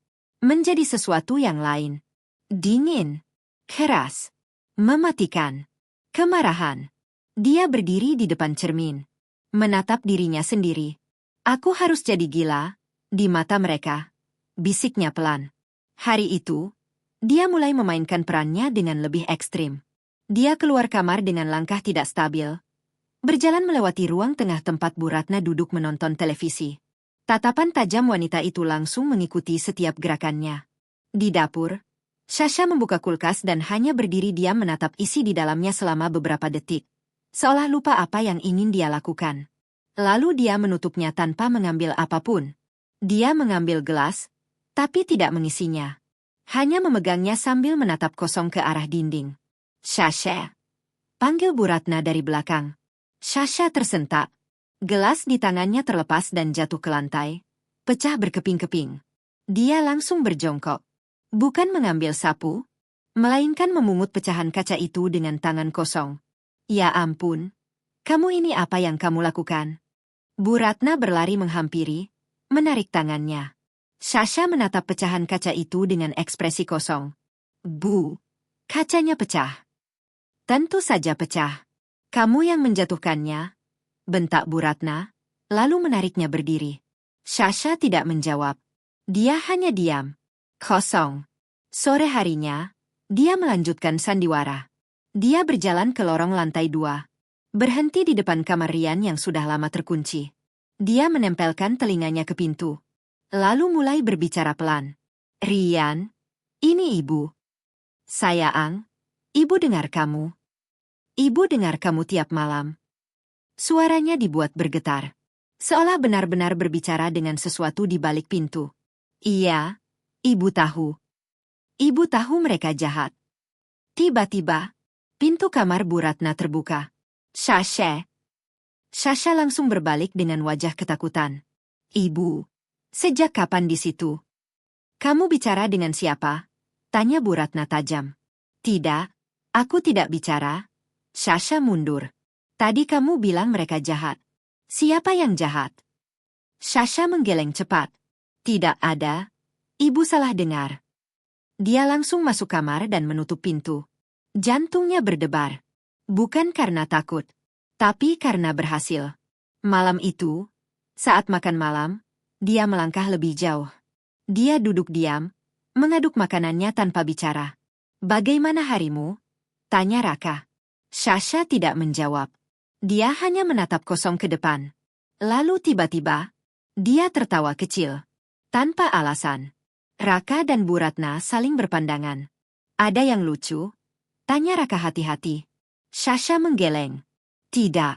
menjadi sesuatu yang lain. Dingin, keras, mematikan, kemarahan. Dia berdiri di depan cermin, menatap dirinya sendiri. Aku harus jadi gila di mata mereka, bisiknya pelan. Hari itu, dia mulai memainkan perannya dengan lebih ekstrim. Dia keluar kamar dengan langkah tidak stabil, berjalan melewati ruang tengah tempat Bu Ratna duduk menonton televisi. Tatapan tajam wanita itu langsung mengikuti setiap gerakannya. Di dapur, Sasha membuka kulkas dan hanya berdiri diam menatap isi di dalamnya selama beberapa detik, seolah lupa apa yang ingin dia lakukan. Lalu dia menutupnya tanpa mengambil apapun. Dia mengambil gelas, tapi tidak mengisinya. Hanya memegangnya sambil menatap kosong ke arah dinding. Sasha, panggil Bu Ratna dari belakang. Sasha tersentak. Gelas di tangannya terlepas dan jatuh ke lantai, pecah berkeping-keping. Dia langsung berjongkok. Bukan mengambil sapu, melainkan memungut pecahan kaca itu dengan tangan kosong. Ya ampun, kamu ini apa yang kamu lakukan? Bu Ratna berlari menghampiri, menarik tangannya. Sasha menatap pecahan kaca itu dengan ekspresi kosong. Bu, kacanya pecah. Tentu saja pecah. Kamu yang menjatuhkannya, bentak Bu Ratna, lalu menariknya berdiri. Sasha tidak menjawab. Dia hanya diam. Kosong. Sore harinya, dia melanjutkan sandiwara. Dia berjalan ke lorong lantai 2. Berhenti di depan kamar Rian yang sudah lama terkunci. Dia menempelkan telinganya ke pintu. Lalu mulai berbicara pelan. Rian, ini ibu. Sayang, ibu dengar kamu. Ibu dengar kamu tiap malam. Suaranya dibuat bergetar, seolah benar-benar berbicara dengan sesuatu di balik pintu. Iya, ibu tahu. Ibu tahu mereka jahat. Tiba-tiba, pintu kamar Bu Ratna terbuka. Sasha. Sasha langsung berbalik dengan wajah ketakutan. Ibu, sejak kapan di situ? Kamu bicara dengan siapa? Tanya Bu Ratna tajam. Tidak, aku tidak bicara. Sasha mundur. Tadi kamu bilang mereka jahat. Siapa yang jahat? Sasha menggeleng cepat. Tidak ada. Ibu salah dengar. Dia langsung masuk kamar dan menutup pintu. Jantungnya berdebar. Bukan karena takut, tapi karena berhasil. Malam itu, saat makan malam, dia melangkah lebih jauh. Dia duduk diam, mengaduk makanannya tanpa bicara. Bagaimana harimu? Tanya Raka. Sasha tidak menjawab. Dia hanya menatap kosong ke depan. Lalu tiba-tiba, dia tertawa kecil. Tanpa alasan. Raka dan Bu Ratna saling berpandangan. Ada yang lucu? Tanya Raka hati-hati. Sasha menggeleng. Tidak.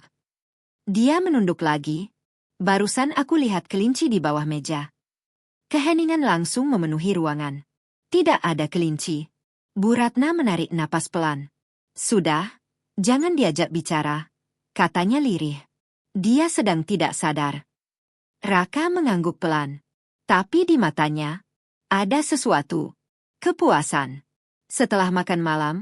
Dia menunduk lagi. Barusan aku lihat kelinci di bawah meja. Keheningan langsung memenuhi ruangan. Tidak ada kelinci. Bu Ratna menarik napas pelan. Sudah, jangan diajak bicara. Katanya lirih. Dia sedang tidak sadar. Raka mengangguk pelan. Tapi di matanya, ada sesuatu. Kepuasan. Setelah makan malam,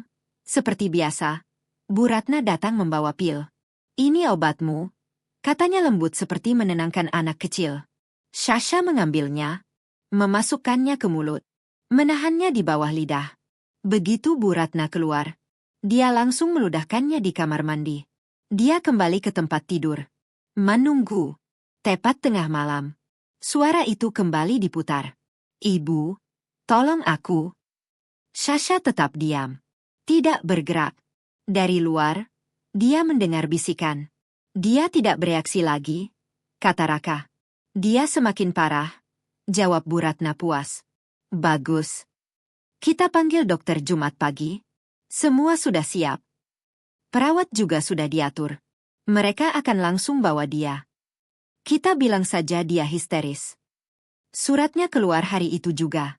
seperti biasa, Bu Ratna datang membawa pil. Ini obatmu, katanya lembut seperti menenangkan anak kecil. Sasha mengambilnya, memasukkannya ke mulut, menahannya di bawah lidah. Begitu Bu Ratna keluar, dia langsung meludahkannya di kamar mandi. Dia kembali ke tempat tidur. Menunggu. Tepat tengah malam. Suara itu kembali diputar. Ibu, tolong aku. Sasha tetap diam. Tidak bergerak. Dari luar, dia mendengar bisikan. Dia tidak bereaksi lagi, kata Raka. Dia semakin parah, jawab Bu Ratna puas. Bagus. Kita panggil dokter Jumat pagi. Semua sudah siap. Perawat juga sudah diatur. Mereka akan langsung bawa dia. Kita bilang saja dia histeris. Suratnya keluar hari itu juga.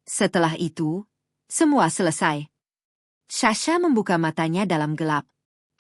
Setelah itu, semua selesai. Sasha membuka matanya dalam gelap.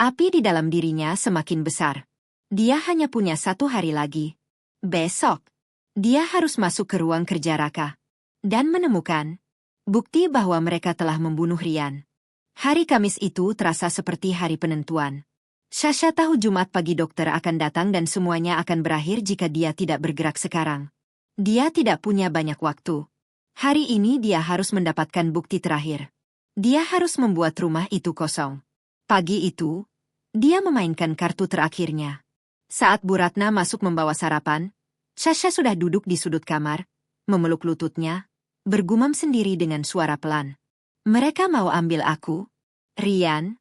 Api di dalam dirinya semakin besar. Dia hanya punya 1 hari lagi. Besok, dia harus masuk ke ruang kerja Raka. Dan menemukan bukti bahwa mereka telah membunuh Rian. Hari Kamis itu terasa seperti hari penentuan. Sasha tahu Jumat pagi dokter akan datang dan semuanya akan berakhir jika dia tidak bergerak sekarang. Dia tidak punya banyak waktu. Hari ini dia harus mendapatkan bukti terakhir. Dia harus membuat rumah itu kosong. Pagi itu, dia memainkan kartu terakhirnya. Saat Bu Ratna masuk membawa sarapan, Sasha sudah duduk di sudut kamar, memeluk lututnya, bergumam sendiri dengan suara pelan. Mereka mau ambil aku? Rian,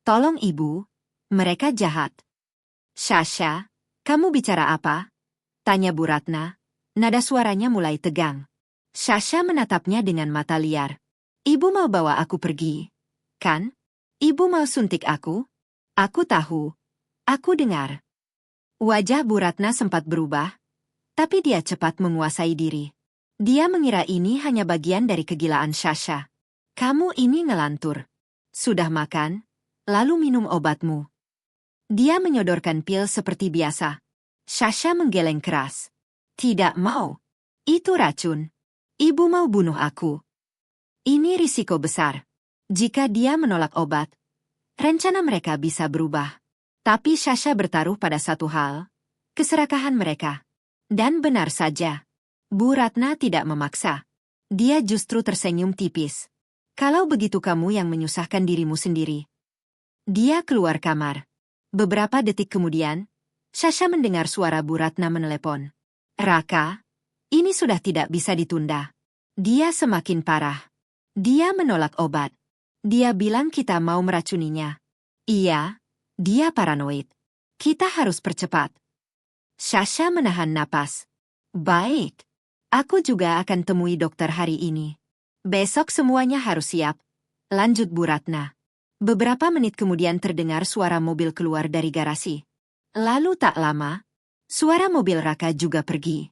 tolong ibu, mereka jahat. Sasha, kamu bicara apa? Tanya Bu Ratna. Nada suaranya mulai tegang. Sasha menatapnya dengan mata liar. Ibu mau bawa aku pergi, kan? Ibu mau suntik aku? Aku tahu. Aku dengar. Wajah Bu Ratna sempat berubah, tapi dia cepat menguasai diri. Dia mengira ini hanya bagian dari kegilaan Sasha. Kamu ini ngelantur. Sudah makan, lalu minum obatmu. Dia menyodorkan pil seperti biasa. Sasha menggeleng keras. Tidak mau. Itu racun. Ibu mau bunuh aku. Ini risiko besar. Jika dia menolak obat, rencana mereka bisa berubah. Tapi Sasha bertaruh pada satu hal, keserakahan mereka. Dan benar saja, Bu Ratna tidak memaksa. Dia justru tersenyum tipis. Kalau begitu kamu yang menyusahkan dirimu sendiri. Dia keluar kamar. Beberapa detik kemudian, Sasha mendengar suara Bu Ratna menelepon. Raka, ini sudah tidak bisa ditunda. Dia semakin parah. Dia menolak obat. Dia bilang kita mau meracuninya. Iya, dia paranoid. Kita harus percepat. Sasha menahan napas. Baik. Aku juga akan temui dokter hari ini. Besok semuanya harus siap. Lanjut Bu Ratna. Beberapa menit kemudian terdengar suara mobil keluar dari garasi. Lalu tak lama, suara mobil Raka juga pergi.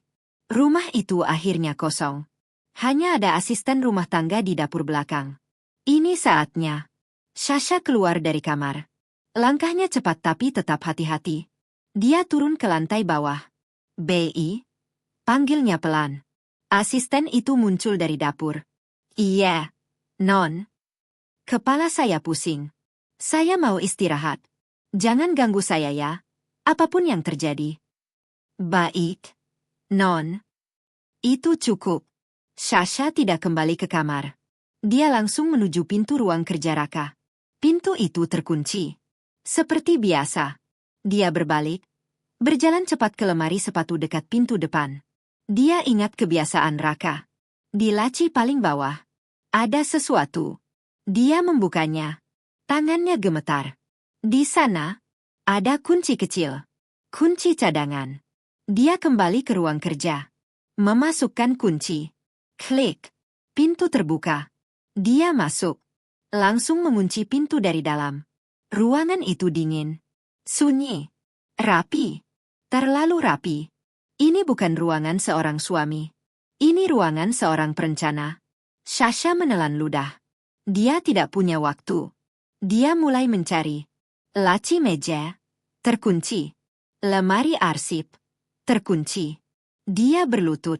Rumah itu akhirnya kosong. Hanya ada asisten rumah tangga di dapur belakang. Ini saatnya. Sasha keluar dari kamar. Langkahnya cepat tapi tetap hati-hati. Dia turun ke lantai bawah. BI, panggilnya pelan. Asisten itu muncul dari dapur. Iya, Non. Kepala saya pusing. Saya mau istirahat. Jangan ganggu saya ya, apapun yang terjadi. Baik, Non. Itu cukup. Sasha tidak kembali ke kamar. Dia langsung menuju pintu ruang kerja Raka. Pintu itu terkunci. Seperti biasa. Dia berbalik, berjalan cepat ke lemari sepatu dekat pintu depan. Dia ingat kebiasaan Raka. Di laci paling bawah, ada sesuatu. Dia membukanya. Tangannya gemetar. Di sana, ada kunci kecil. Kunci cadangan. Dia kembali ke ruang kerja. Memasukkan kunci. Klik. Pintu terbuka. Dia masuk. Langsung mengunci pintu dari dalam. Ruangan itu dingin. Sunyi. Rapi. Terlalu rapi. Ini bukan ruangan seorang suami. Ini ruangan seorang perencana. Sasha menelan ludah. Dia tidak punya waktu. Dia mulai mencari. Laci meja. Terkunci. Lemari arsip. Terkunci. Dia berlutut.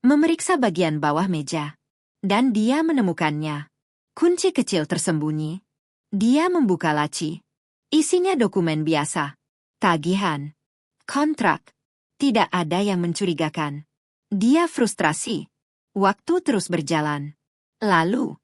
Memeriksa bagian bawah meja. Dan dia menemukannya. Kunci kecil tersembunyi. Dia membuka laci. Isinya dokumen biasa. Tagihan. Kontrak. Tidak ada yang mencurigakan. Dia frustrasi. Waktu terus berjalan. Lalu,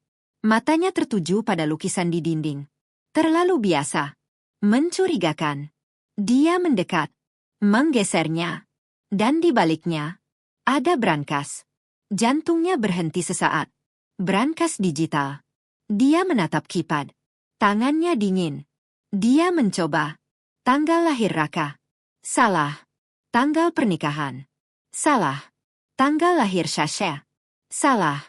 matanya tertuju pada lukisan di dinding. Terlalu biasa. Mencurigakan. Dia mendekat. Menggesernya. Dan di baliknya, ada brankas. Jantungnya berhenti sesaat. Brankas digital. Dia menatap keypad. Tangannya dingin. Dia mencoba. Tanggal lahir Raka. Salah. Tanggal pernikahan. Salah. Tanggal lahir Sasha. Salah.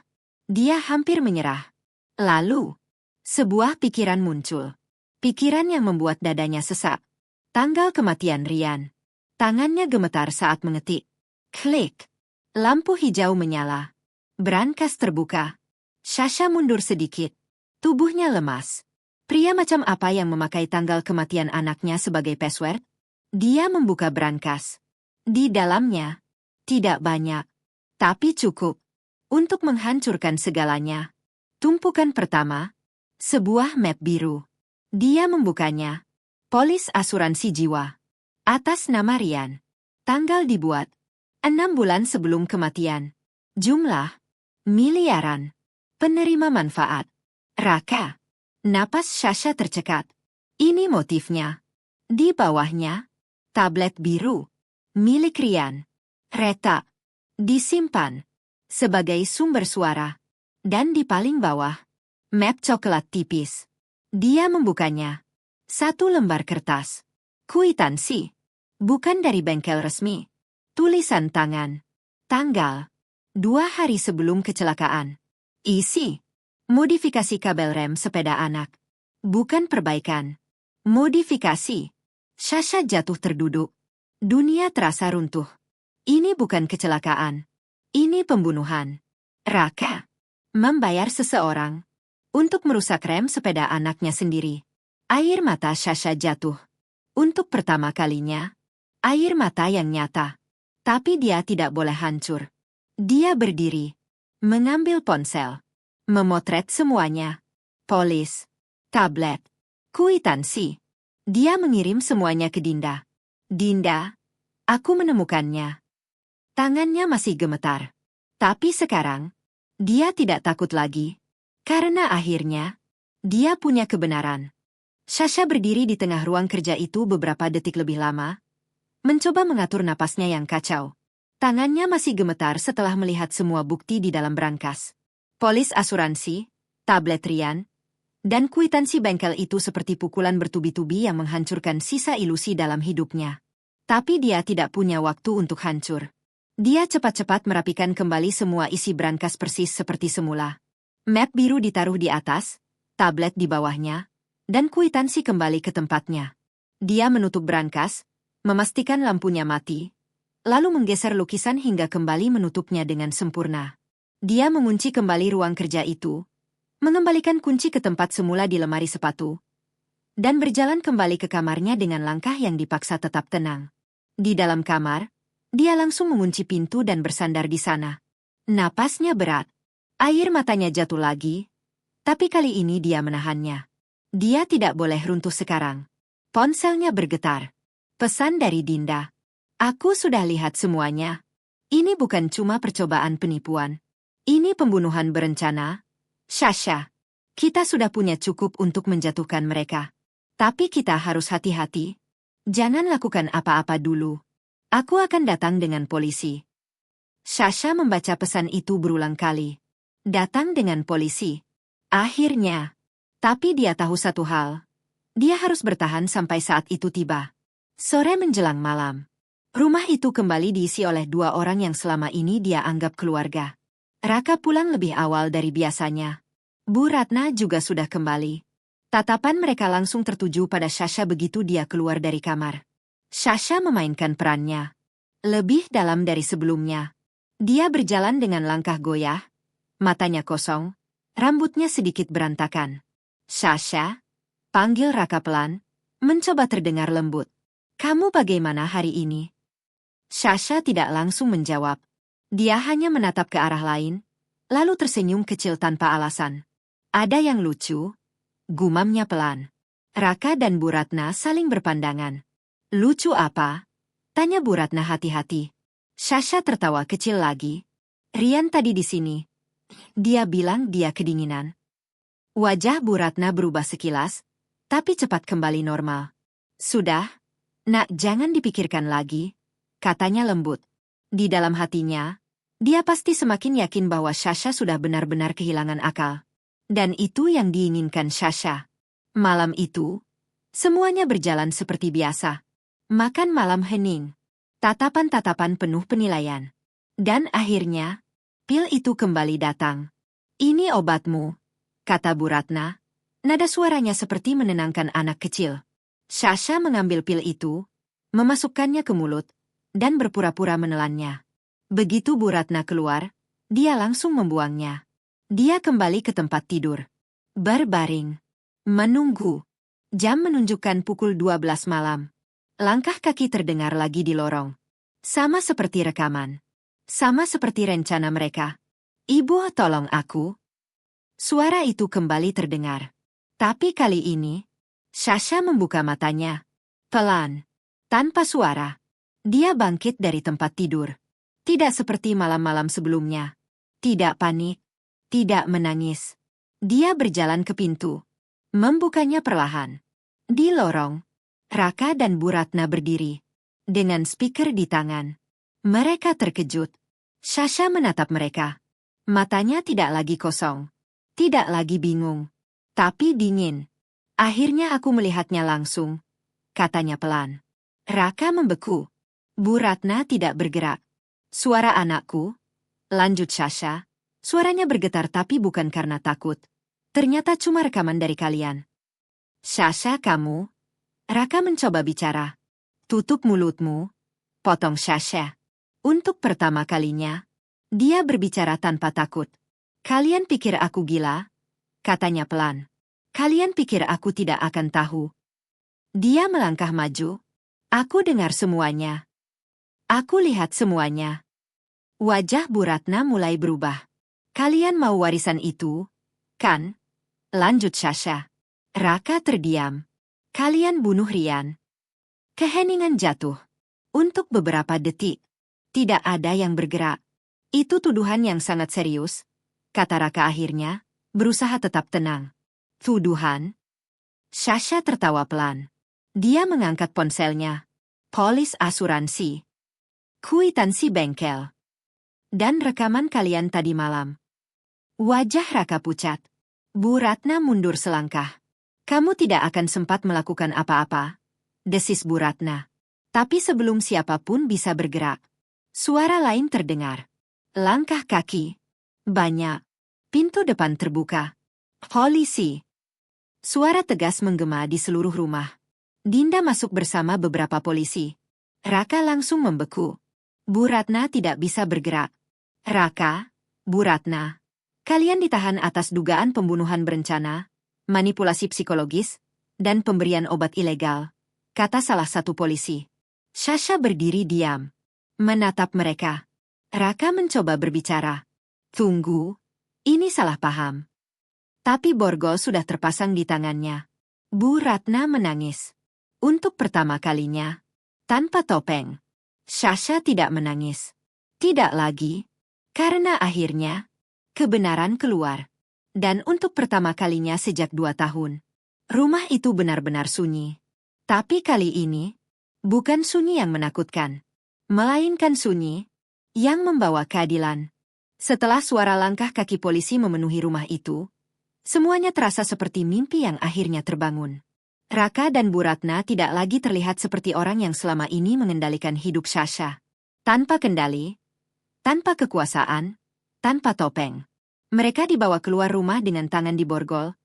Dia hampir menyerah. Lalu, sebuah pikiran muncul. Pikiran yang membuat dadanya sesak. Tanggal kematian Rian. Tangannya gemetar saat mengetik. Klik. Lampu hijau menyala. Brankas terbuka. Sasha mundur sedikit. Tubuhnya lemas. Pria macam apa yang memakai tanggal kematian anaknya sebagai password? Dia membuka brankas. Di dalamnya, tidak banyak, tapi cukup untuk menghancurkan segalanya. Tumpukan pertama, sebuah map biru. Dia membukanya. Polis asuransi jiwa. Atas nama Rian. Tanggal dibuat 6 bulan sebelum kematian. Jumlah miliaran. Penerima manfaat Raka. Napas Sasha tercekat. Ini motifnya. Di bawahnya, tablet biru milik Rian. Retak. Disimpan sebagai sumber suara. Dan di paling bawah, map coklat tipis. Dia membukanya. Satu lembar kertas. Kwitansi. Bukan dari bengkel resmi. Tulisan tangan. Tanggal. 2 hari sebelum kecelakaan. Isi. Modifikasi kabel rem sepeda anak. Bukan perbaikan. Modifikasi. Sasha jatuh terduduk. Dunia terasa runtuh. Ini bukan kecelakaan. Ini pembunuhan. Raka. Membayar seseorang untuk merusak rem sepeda anaknya sendiri. Air mata Sasha jatuh. Untuk pertama kalinya, air mata yang nyata. Tapi dia tidak boleh hancur. Dia berdiri, mengambil ponsel, memotret semuanya. Polis, tablet, kwitansi. Dia mengirim semuanya ke Dinda. Dinda, aku menemukannya. Tangannya masih gemetar. Tapi sekarang, dia tidak takut lagi. Karena akhirnya, dia punya kebenaran. Sasha berdiri di tengah ruang kerja itu beberapa detik lebih lama, mencoba mengatur napasnya yang kacau. Tangannya masih gemetar setelah melihat semua bukti di dalam brankas. Polis asuransi, tablet Rian, dan kwitansi bengkel itu seperti pukulan bertubi-tubi yang menghancurkan sisa ilusi dalam hidupnya. Tapi dia tidak punya waktu untuk hancur. Dia cepat-cepat merapikan kembali semua isi brankas persis seperti semula. Map biru ditaruh di atas, tablet di bawahnya, dan kwitansi kembali ke tempatnya. Dia menutup brankas, memastikan lampunya mati, lalu menggeser lukisan hingga kembali menutupnya dengan sempurna. Dia mengunci kembali ruang kerja itu, mengembalikan kunci ke tempat semula di lemari sepatu, dan berjalan kembali ke kamarnya dengan langkah yang dipaksa tetap tenang. Di dalam kamar, dia langsung mengunci pintu dan bersandar di sana. Napasnya berat. Air matanya jatuh lagi, tapi kali ini dia menahannya. Dia tidak boleh runtuh sekarang. Ponselnya bergetar. Pesan dari Dinda. Aku sudah lihat semuanya. Ini bukan cuma percobaan penipuan. Ini pembunuhan berencana. Sasha, kita sudah punya cukup untuk menjatuhkan mereka. Tapi kita harus hati-hati. Jangan lakukan apa-apa dulu. Aku akan datang dengan polisi. Sasha membaca pesan itu berulang kali. Datang dengan polisi. Akhirnya. Tapi dia tahu satu hal. Dia harus bertahan sampai saat itu tiba. Sore menjelang malam. Rumah itu kembali diisi oleh 2 orang yang selama ini dia anggap keluarga. Raka pulang lebih awal dari biasanya. Bu Ratna juga sudah kembali. Tatapan mereka langsung tertuju pada Sasha begitu dia keluar dari kamar. Sasha memainkan perannya. Lebih dalam dari sebelumnya. Dia berjalan dengan langkah goyah, matanya kosong, rambutnya sedikit berantakan. Sasha, panggil Raka pelan, mencoba terdengar lembut. Kamu bagaimana hari ini? Sasha tidak langsung menjawab. Dia hanya menatap ke arah lain, lalu tersenyum kecil tanpa alasan. Ada yang lucu, gumamnya pelan. Raka dan Bu Ratna saling berpandangan. Lucu apa? Tanya Bu Ratna hati-hati. Sasha tertawa kecil lagi. Rian tadi di sini. Dia bilang dia kedinginan. Wajah Bu Ratna berubah sekilas, tapi cepat kembali normal. Sudah, nak jangan dipikirkan lagi, katanya lembut. Di dalam hatinya, dia pasti semakin yakin bahwa Sasha sudah benar-benar kehilangan akal. Dan itu yang diinginkan Sasha. Malam itu, semuanya berjalan seperti biasa. Makan malam hening. Tatapan-tatapan penuh penilaian. Dan akhirnya, pil itu kembali datang. Ini obatmu, kata Bu Ratna. Nada suaranya seperti menenangkan anak kecil. Sasha mengambil pil itu, memasukkannya ke mulut, dan berpura-pura menelannya. Begitu Bu Ratna keluar, dia langsung membuangnya. Dia kembali ke tempat tidur. Berbaring. Menunggu. Jam menunjukkan pukul 12 malam. Langkah kaki terdengar lagi di lorong. Sama seperti rekaman. Sama seperti rencana mereka. Ibu, tolong aku. Suara itu kembali terdengar. Tapi kali ini, Sasha membuka matanya. Pelan. Tanpa suara. Dia bangkit dari tempat tidur. Tidak seperti malam-malam sebelumnya. Tidak panik. Tidak menangis. Dia berjalan ke pintu. Membukanya perlahan. Di lorong, Raka dan Bu Ratna berdiri. Dengan speaker di tangan. Mereka terkejut. Sasha menatap mereka. Matanya tidak lagi kosong. Tidak lagi bingung. Tapi dingin. Akhirnya aku melihatnya langsung. Katanya pelan. Raka membeku. Bu Ratna tidak bergerak. Suara anakku. Lanjut Sasha. Suaranya bergetar tapi bukan karena takut. Ternyata cuma rekaman dari kalian. Sasha, kamu? Raka mencoba bicara. Tutup mulutmu. Potong Sasha. Untuk pertama kalinya, dia berbicara tanpa takut. Kalian pikir aku gila? Katanya pelan. Kalian pikir aku tidak akan tahu? Dia melangkah maju. Aku dengar semuanya. Aku lihat semuanya. Wajah Bu Ratna mulai berubah. Kalian mau warisan itu, kan? Lanjut Sasha. Raka terdiam. Kalian bunuh Rian. Keheningan jatuh. Untuk beberapa detik. Tidak ada yang bergerak. Itu tuduhan yang sangat serius, kata Raka akhirnya, berusaha tetap tenang. Tuduhan? Sasha tertawa pelan. Dia mengangkat ponselnya. Polis asuransi. Kwitansi bengkel. Dan rekaman kalian tadi malam. Wajah Raka pucat. Bu Ratna mundur selangkah. Kamu tidak akan sempat melakukan apa-apa, desis Bu Ratna. Tapi sebelum siapapun bisa bergerak. Suara lain terdengar. Langkah kaki. Banyak. Pintu depan terbuka. Polisi. Suara tegas menggema di seluruh rumah. Dinda masuk bersama beberapa polisi. Raka langsung membeku. Bu Ratna tidak bisa bergerak. Raka, Bu Ratna, kalian ditahan atas dugaan pembunuhan berencana, manipulasi psikologis, dan pemberian obat ilegal, kata salah satu polisi. Sasha berdiri diam. Menatap mereka. Raka mencoba berbicara. Tunggu, ini salah paham. Tapi borgol sudah terpasang di tangannya. Bu Ratna menangis. Untuk pertama kalinya. Tanpa topeng. Sasha tidak menangis. Tidak lagi. Karena akhirnya, kebenaran keluar. Dan untuk pertama kalinya sejak 2 tahun. Rumah itu benar-benar sunyi. Tapi kali ini, bukan sunyi yang menakutkan. Melainkan sunyi yang membawa keadilan. Setelah suara langkah kaki polisi memenuhi rumah itu, semuanya terasa seperti mimpi yang akhirnya terbangun. Raka dan Bu Ratna tidak lagi terlihat seperti orang yang selama ini mengendalikan hidup Sasha. Tanpa kendali, tanpa kekuasaan, tanpa topeng. Mereka dibawa keluar rumah dengan tangan diborgol.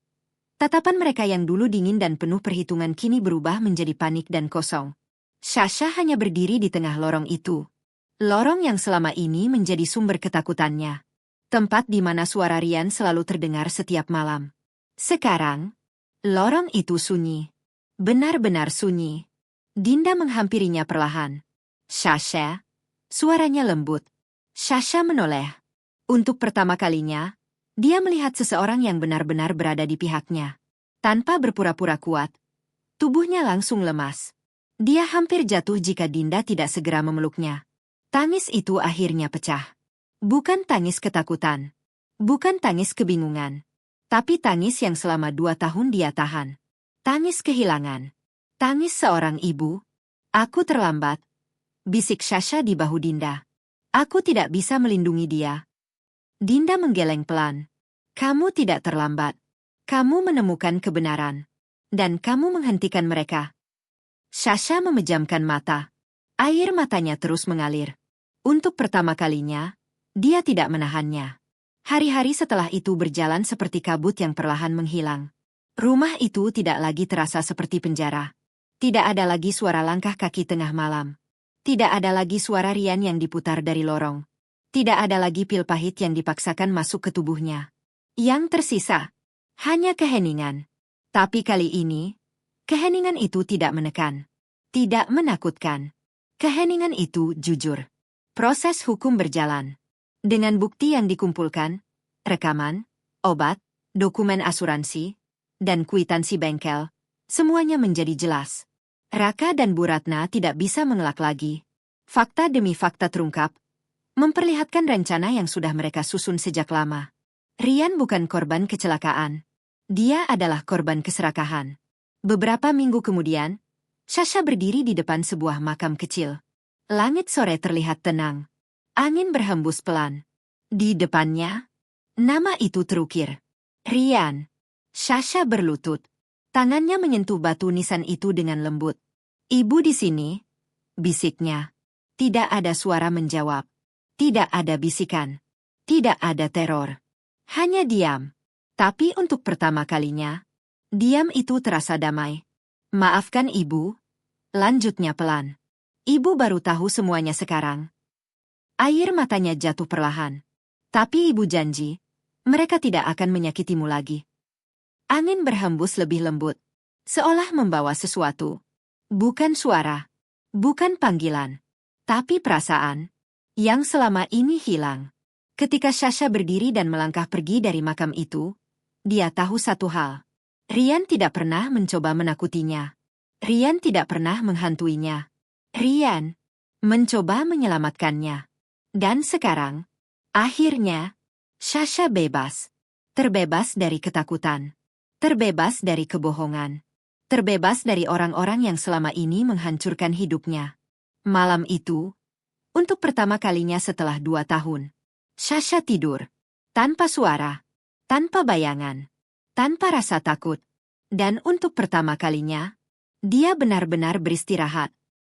Tatapan mereka yang dulu dingin dan penuh perhitungan kini berubah menjadi panik dan kosong. Sasha hanya berdiri di tengah lorong itu. Lorong yang selama ini menjadi sumber ketakutannya. Tempat di mana suara Rian selalu terdengar setiap malam. Sekarang, lorong itu sunyi. Benar-benar sunyi. Dinda menghampirinya perlahan. Sasha, suaranya lembut. Sasha menoleh. Untuk pertama kalinya, dia melihat seseorang yang benar-benar berada di pihaknya. Tanpa berpura-pura kuat, tubuhnya langsung lemas. Dia hampir jatuh jika Dinda tidak segera memeluknya. Tangis itu akhirnya pecah. Bukan tangis ketakutan. Bukan tangis kebingungan. Tapi tangis yang selama 2 tahun dia tahan. Tangis kehilangan. Tangis seorang ibu. Aku terlambat. Bisik Sasha di bahu Dinda. Aku tidak bisa melindungi dia. Dinda menggeleng pelan. Kamu tidak terlambat. Kamu menemukan kebenaran. Dan kamu menghentikan mereka. Sasha memejamkan mata. Air matanya terus mengalir. Untuk pertama kalinya, dia tidak menahannya. Hari-hari setelah itu berjalan seperti kabut yang perlahan menghilang. Rumah itu tidak lagi terasa seperti penjara. Tidak ada lagi suara langkah kaki tengah malam. Tidak ada lagi suara Rian yang diputar dari lorong. Tidak ada lagi pil pahit yang dipaksakan masuk ke tubuhnya. Yang tersisa, hanya keheningan. Tapi kali ini, keheningan itu tidak menekan. Tidak menakutkan. Keheningan itu jujur. Proses hukum berjalan. Dengan bukti yang dikumpulkan, rekaman, obat, dokumen asuransi, dan kwitansi bengkel, Semuanya menjadi jelas. Raka dan Bu Ratna tidak bisa mengelak lagi. Fakta demi fakta terungkap, memperlihatkan rencana yang sudah mereka susun sejak lama. Rian bukan korban kecelakaan. Dia adalah korban keserakahan. Beberapa minggu kemudian, Sasha berdiri di depan sebuah makam kecil. Langit sore terlihat tenang. Angin berhembus pelan. Di depannya, nama itu terukir. Rian. Sasha berlutut. Tangannya menyentuh batu nisan itu dengan lembut. Ibu di sini, bisiknya. Tidak ada suara menjawab. Tidak ada bisikan. Tidak ada teror. Hanya diam. Tapi untuk pertama kalinya, diam itu terasa damai. Maafkan ibu, lanjutnya pelan. Ibu baru tahu semuanya sekarang. Air matanya jatuh perlahan. Tapi ibu janji, mereka tidak akan menyakitimu lagi. Angin berhembus lebih lembut, seolah membawa sesuatu. Bukan suara, bukan panggilan, tapi perasaan yang selama ini hilang. Ketika Sasha berdiri dan melangkah pergi dari makam itu, dia tahu satu hal. Rian tidak pernah mencoba menakutinya. Rian tidak pernah menghantuinya. Rian mencoba menyelamatkannya. Dan sekarang, akhirnya, Sasha bebas. Terbebas dari ketakutan. Terbebas dari kebohongan. Terbebas dari orang-orang yang selama ini menghancurkan hidupnya. Malam itu, untuk pertama kalinya setelah 2 tahun, Sasha tidur. Tanpa suara, tanpa bayangan, tanpa rasa takut. Dan untuk pertama kalinya, dia benar-benar beristirahat.